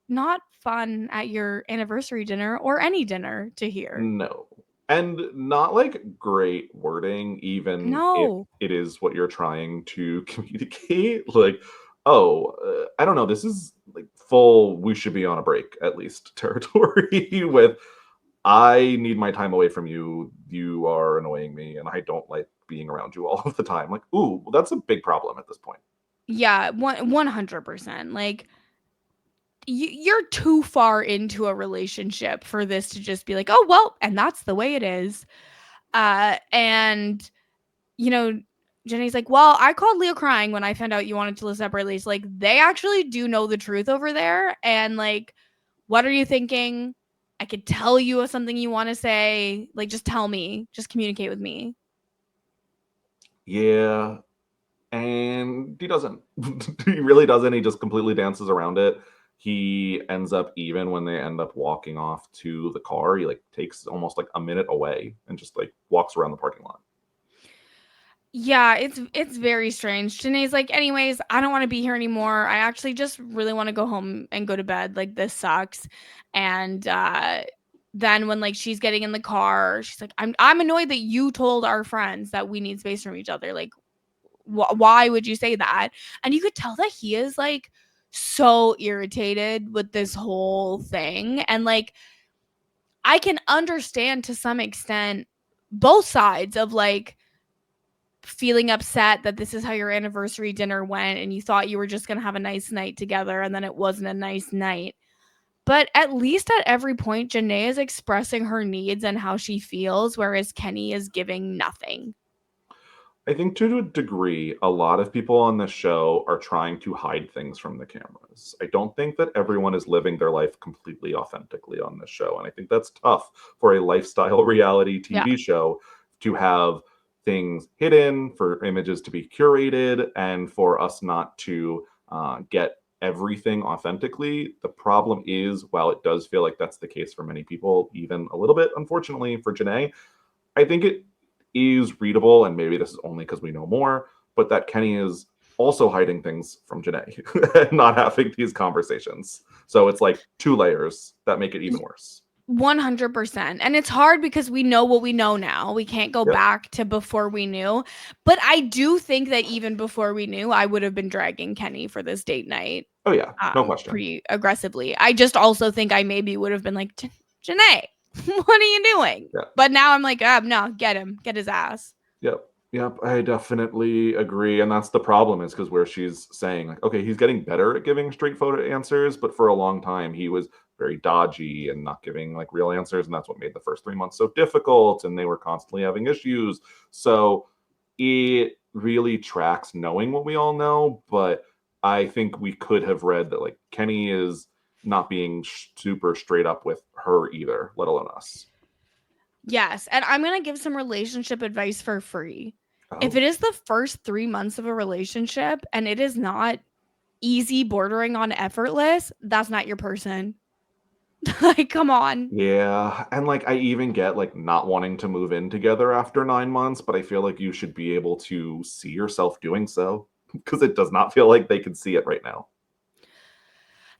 not fun at your anniversary dinner or any dinner to hear." No. And not like great wording, even if No. it is what you're trying to communicate. Like, oh, I don't know. This is like full, we should be on a break at least territory with I need my time away from you. You are annoying me, and I don't like being around you all of the time. Like, ooh, well, that's a big problem at this point. Yeah, 100%. Like, you're too far into a relationship for this to just be like, "Oh, well, and that's the way it is." And you know, Jenny's like, "Well, I called Leo crying when I found out you wanted to live separately." So, like, they actually do know the truth over there. And like, what are you thinking? I could tell you something you want to say. Like, just tell me. Just communicate with me. Yeah, and he doesn't. He really doesn't. He just completely dances around it. He ends up, even when they end up walking off to the car, he like takes almost like a minute away and just like walks around the parking lot. Yeah, it's very strange. Janae's like, "Anyways, I don't want to be here anymore. I actually just really want to go home and go to bed. Like, this sucks." And then when like she's getting in the car, she's like, I'm annoyed that you told our friends that we need space from each other. Like, why would you say that?" And you could tell that he is like so irritated with this whole thing. And like, I can understand to some extent both sides of like feeling upset that this is how your anniversary dinner went and you thought you were just going to have a nice night together and then it wasn't a nice night. But at least at every point, Janae is expressing her needs and how she feels, whereas Kenny is giving nothing. I think to a degree, a lot of people on this show are trying to hide things from the cameras. I don't think that everyone is living their life completely authentically on this show. And I think that's tough for a lifestyle reality Yeah. TV show to have things hidden, for images to be curated, and for us not to get everything authentically. The problem is, while it does feel like that's the case for many people, even a little bit, unfortunately, for Janae, I think it is readable, and maybe this is only because we know more, but that Kenny is also hiding things from Janae and not having these conversations. So it's like two layers that make it even worse. 100%. And it's hard because we know what we know now. We can't go Yep. back to before we knew. But I do think that even before we knew, I would have been dragging Kenny for this date night Oh, yeah. No question. pretty aggressively. I just also think I maybe would have been like, Janae, what are you doing? Yeah. But now I'm like, no, get him. Get his ass. Yep. Yep. I definitely agree. And that's the problem, is because where she's saying, like, okay, he's getting better at giving straightforward answers, but for a long time, he was very dodgy and not giving like real answers. And that's what made the first 3 months so difficult. And they were constantly having issues. So it really tracks knowing what we all know. But I think we could have read that like Kenny is not being super straight up with her either, let alone us. Yes. And I'm going to give some relationship advice for free. If Oh. it is the first 3 months of a relationship and it is not easy, bordering on effortless, that's not your person. Like, come on. Yeah, and like I even get like not wanting to move in together after 9 months, but I feel like you should be able to see yourself doing so, because it does not feel like they can see it right now.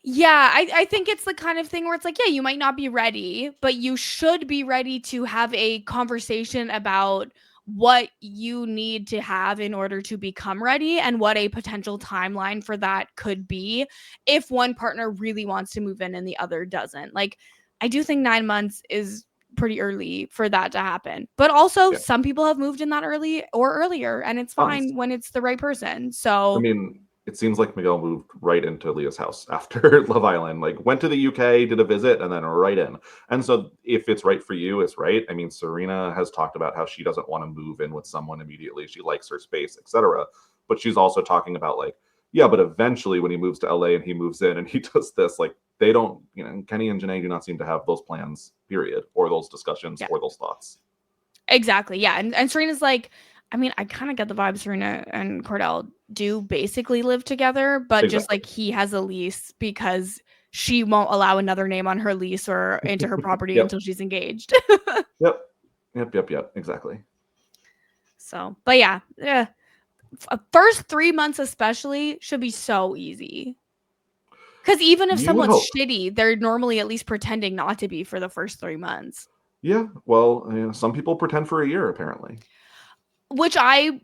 Yeah, I think it's the kind of thing where it's like, yeah, you might not be ready, but you should be ready to have a conversation about what you need to have in order to become ready and what a potential timeline for that could be if one partner really wants to move in and the other doesn't. Like, I do think 9 months is pretty early for that to happen. But also, Yeah. some people have moved in that early or earlier, and it's Tons. fine when it's the right person. I So, mean, it seems like Miguel moved right into Leah's house after Love Island. Like, went to the UK, did a visit, and then right in. And so, if it's right for you, it's right. I mean, Serena has talked about how she doesn't want to move in with someone immediately. She likes her space, etc. But she's also talking about like, yeah, but eventually when he moves to LA and he moves in and he does this, like they don't, Kenny and Janae do not seem to have those plans, period, or those discussions or those thoughts. Exactly. Yeah. And Serena's like, I mean, I kind of get the vibe Serena and Cordell do basically live together, but just like he has a lease because she won't allow another name on her lease or into her property Yep. until she's engaged. Yep. Exactly. So, but yeah, first 3 months especially should be so easy. Because even if someone's shitty, they're normally at least pretending not to be for the first 3 months. Yeah. Well, some people pretend for a year, apparently. Which I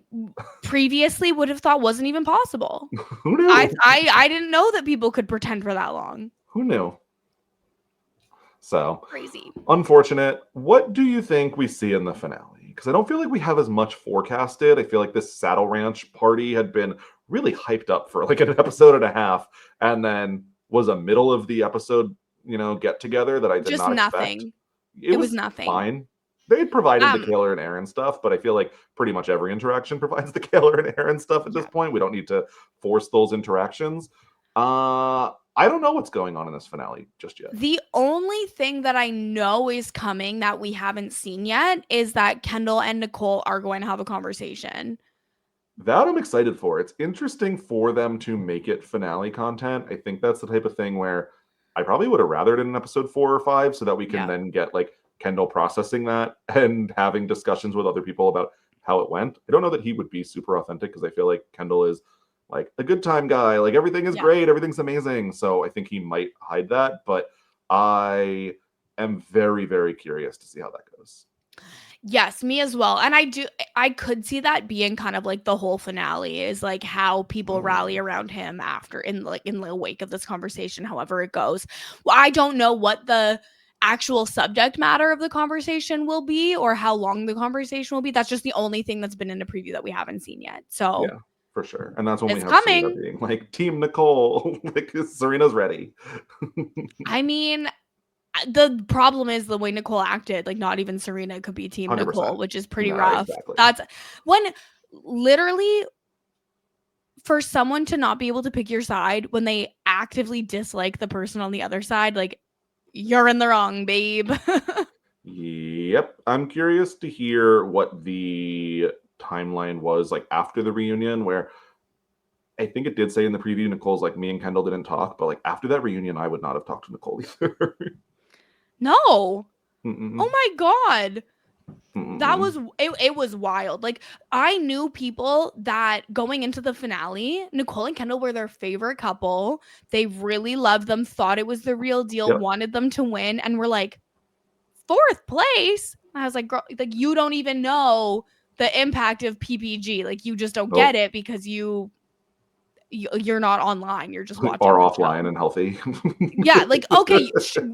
previously would have thought wasn't even possible. Who knew? I didn't know that people could pretend for that long. Who knew? So crazy. Unfortunate. What do you think we see in the finale? Because I don't feel like we have as much forecasted. I feel like this Saddle Ranch party had been really hyped up for like an episode and a half, and then was a middle of the episode, get together that I did not expect. Nothing. It was nothing. Fine. They had provided the Kayla and Aaron stuff, but I feel like pretty much every interaction provides the Kayla and Aaron stuff at this point. We don't need to force those interactions. I don't know what's going on in this finale just yet. The only thing that I know is coming that we haven't seen yet is that Kendall and Nicole are going to have a conversation. That I'm excited for. It's interesting for them to make it finale content. I think that's the type of thing where I probably would have rathered it in episode 4 or 5 so that we can then get like Kendall processing that and having discussions with other people about how it went. I don't know that he would be super authentic because I feel like Kendall is like a good time guy. Like everything is great. Everything's amazing. So I think he might hide that. But I am very, very curious to see how that goes. Yes, me as well. And I could see that being kind of like the whole finale is like how people rally around him after in the wake of this conversation, however it goes. Well, I don't know what the actual subject matter of the conversation will be or how long the conversation will be. That's just the only thing that's been in a preview that we haven't seen yet. So yeah, for sure. And that's when we have coming. Serena being like Team Nicole, like Serena's ready. I mean, the problem is the way Nicole acted. Like, not even Serena could be Team 100%. Nicole, which is pretty rough. Exactly. That's when literally for someone to not be able to pick your side when they actively dislike the person on the other side, like, you're in the wrong, babe. Yep. I'm curious to hear what the timeline was like after the reunion, where I think it did say in the preview, Nicole's like, me and Kendall didn't talk, but like after that reunion, I would not have talked to Nicole either. No. Mm-mm. Oh my God. That Mm-mm. was it was wild. Like, I knew people that going into the finale, Nicole and Kendall were their favorite couple. They really loved them, thought it was the real deal, Yep. wanted them to win, and were like, fourth place. I was like, girl, like, you don't even know the impact of PPG. Like, you just don't get Nope. it because you're not online. You're just Are watching the offline show. and healthy. Yeah, like, okay,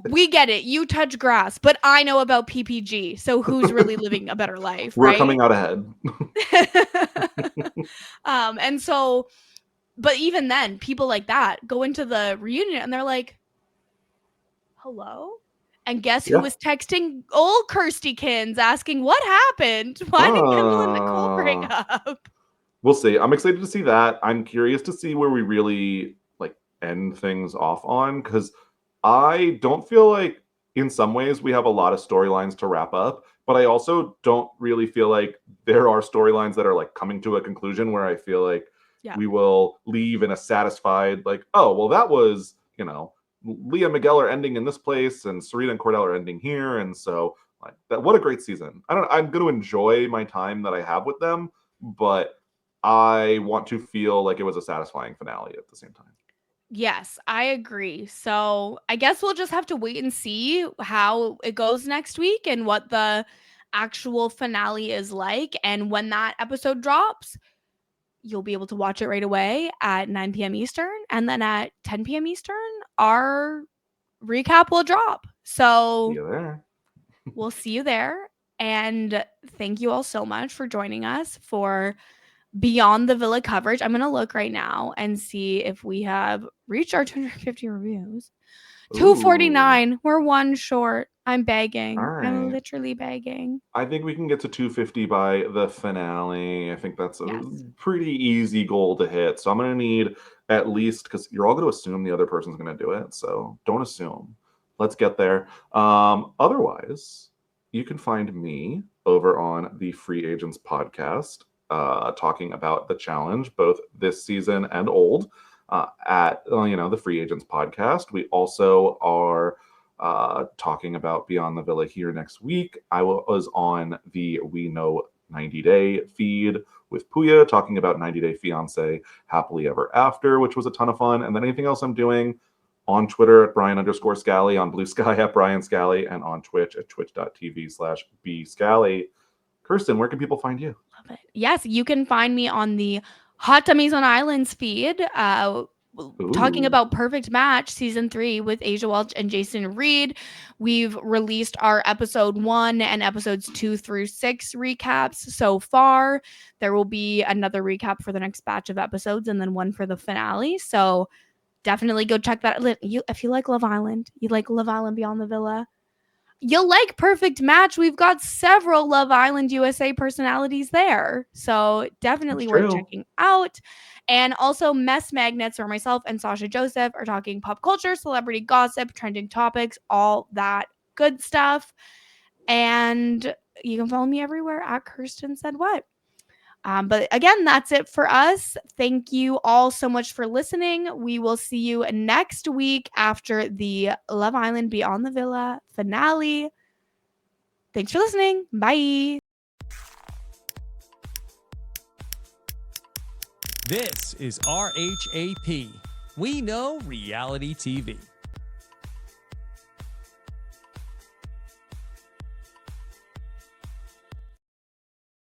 we get it. You touch grass, but I know about PPG. So who's really living a better life, We're right? coming out ahead. And so, but even then, people like that go into the reunion and they're like, hello? And guess who Yeah. was texting old Kirstykins asking what happened? Why did Kendall and Nicole break up? We'll see. I'm excited to see that. I'm curious to see where we really like end things off on, because I don't feel like in some ways we have a lot of storylines to wrap up, but I also don't really feel like there are storylines that are like coming to a conclusion where I feel like Yeah. we will leave in a satisfied, like, oh, well, that was, Leah and Miguel are ending in this place and Serena and Cordell are ending here. And so like that, what a great season. I'm going to enjoy my time that I have with them, but I want to feel like it was a satisfying finale at the same time. Yes, I agree. So I guess we'll just have to wait and see how it goes next week and what the actual finale is like. And when that episode drops, you'll be able to watch it right away at 9 p.m. Eastern. And then at 10 p.m. Eastern, our recap will drop. See So you there. we'll see you there. And thank you all so much for joining us for Beyond the Villa coverage. I'm going to look right now and see if we have reached our 250 reviews. Ooh. 249. We're one short. I'm begging. All I'm right. literally begging. I think we can get to 250 by the finale. I think that's a Yes. pretty easy goal to hit. So I'm going to need at least, because you're all going to assume the other person's going to do it. So don't assume. Let's get there. Otherwise, you can find me over on the Free Agents podcast, talking about the challenge, both this season and old, at the Free Agents podcast. We also are talking about Beyond the Villa here next week. I was on the We Know 90 Day feed with Puya talking about 90 Day Fiance Happily Ever After, which was a ton of fun. And then anything else I'm doing on Twitter at Brian_Scally, on Blue Sky at Brian Scally, and on Twitch at twitch.tv/bscally. Kirsten, where can people find you? Love it. Yes, you can find me on the Hot Dummies on Islands feed, talking about Perfect Match season 3 with Asia Welch and Jason Reed. We've released our episode 1 and episodes 2 through 6 recaps so far. There will be another recap for the next batch of episodes and then one for the finale. So definitely go check that out. If you like Love Island, you like Love Island Beyond the Villa, you'll like Perfect Match. We've got several Love Island USA personalities there. So definitely worth checking out. And also Mess Magnets, where myself and Sasha Joseph are talking pop culture, celebrity gossip, trending topics, all that good stuff. And you can follow me everywhere at Kirsten Said What. But again, that's it for us. Thank you all so much for listening. We will see you next week after the Love Island Beyond the Villa finale. Thanks for listening. Bye. This is RHAP. We know reality TV.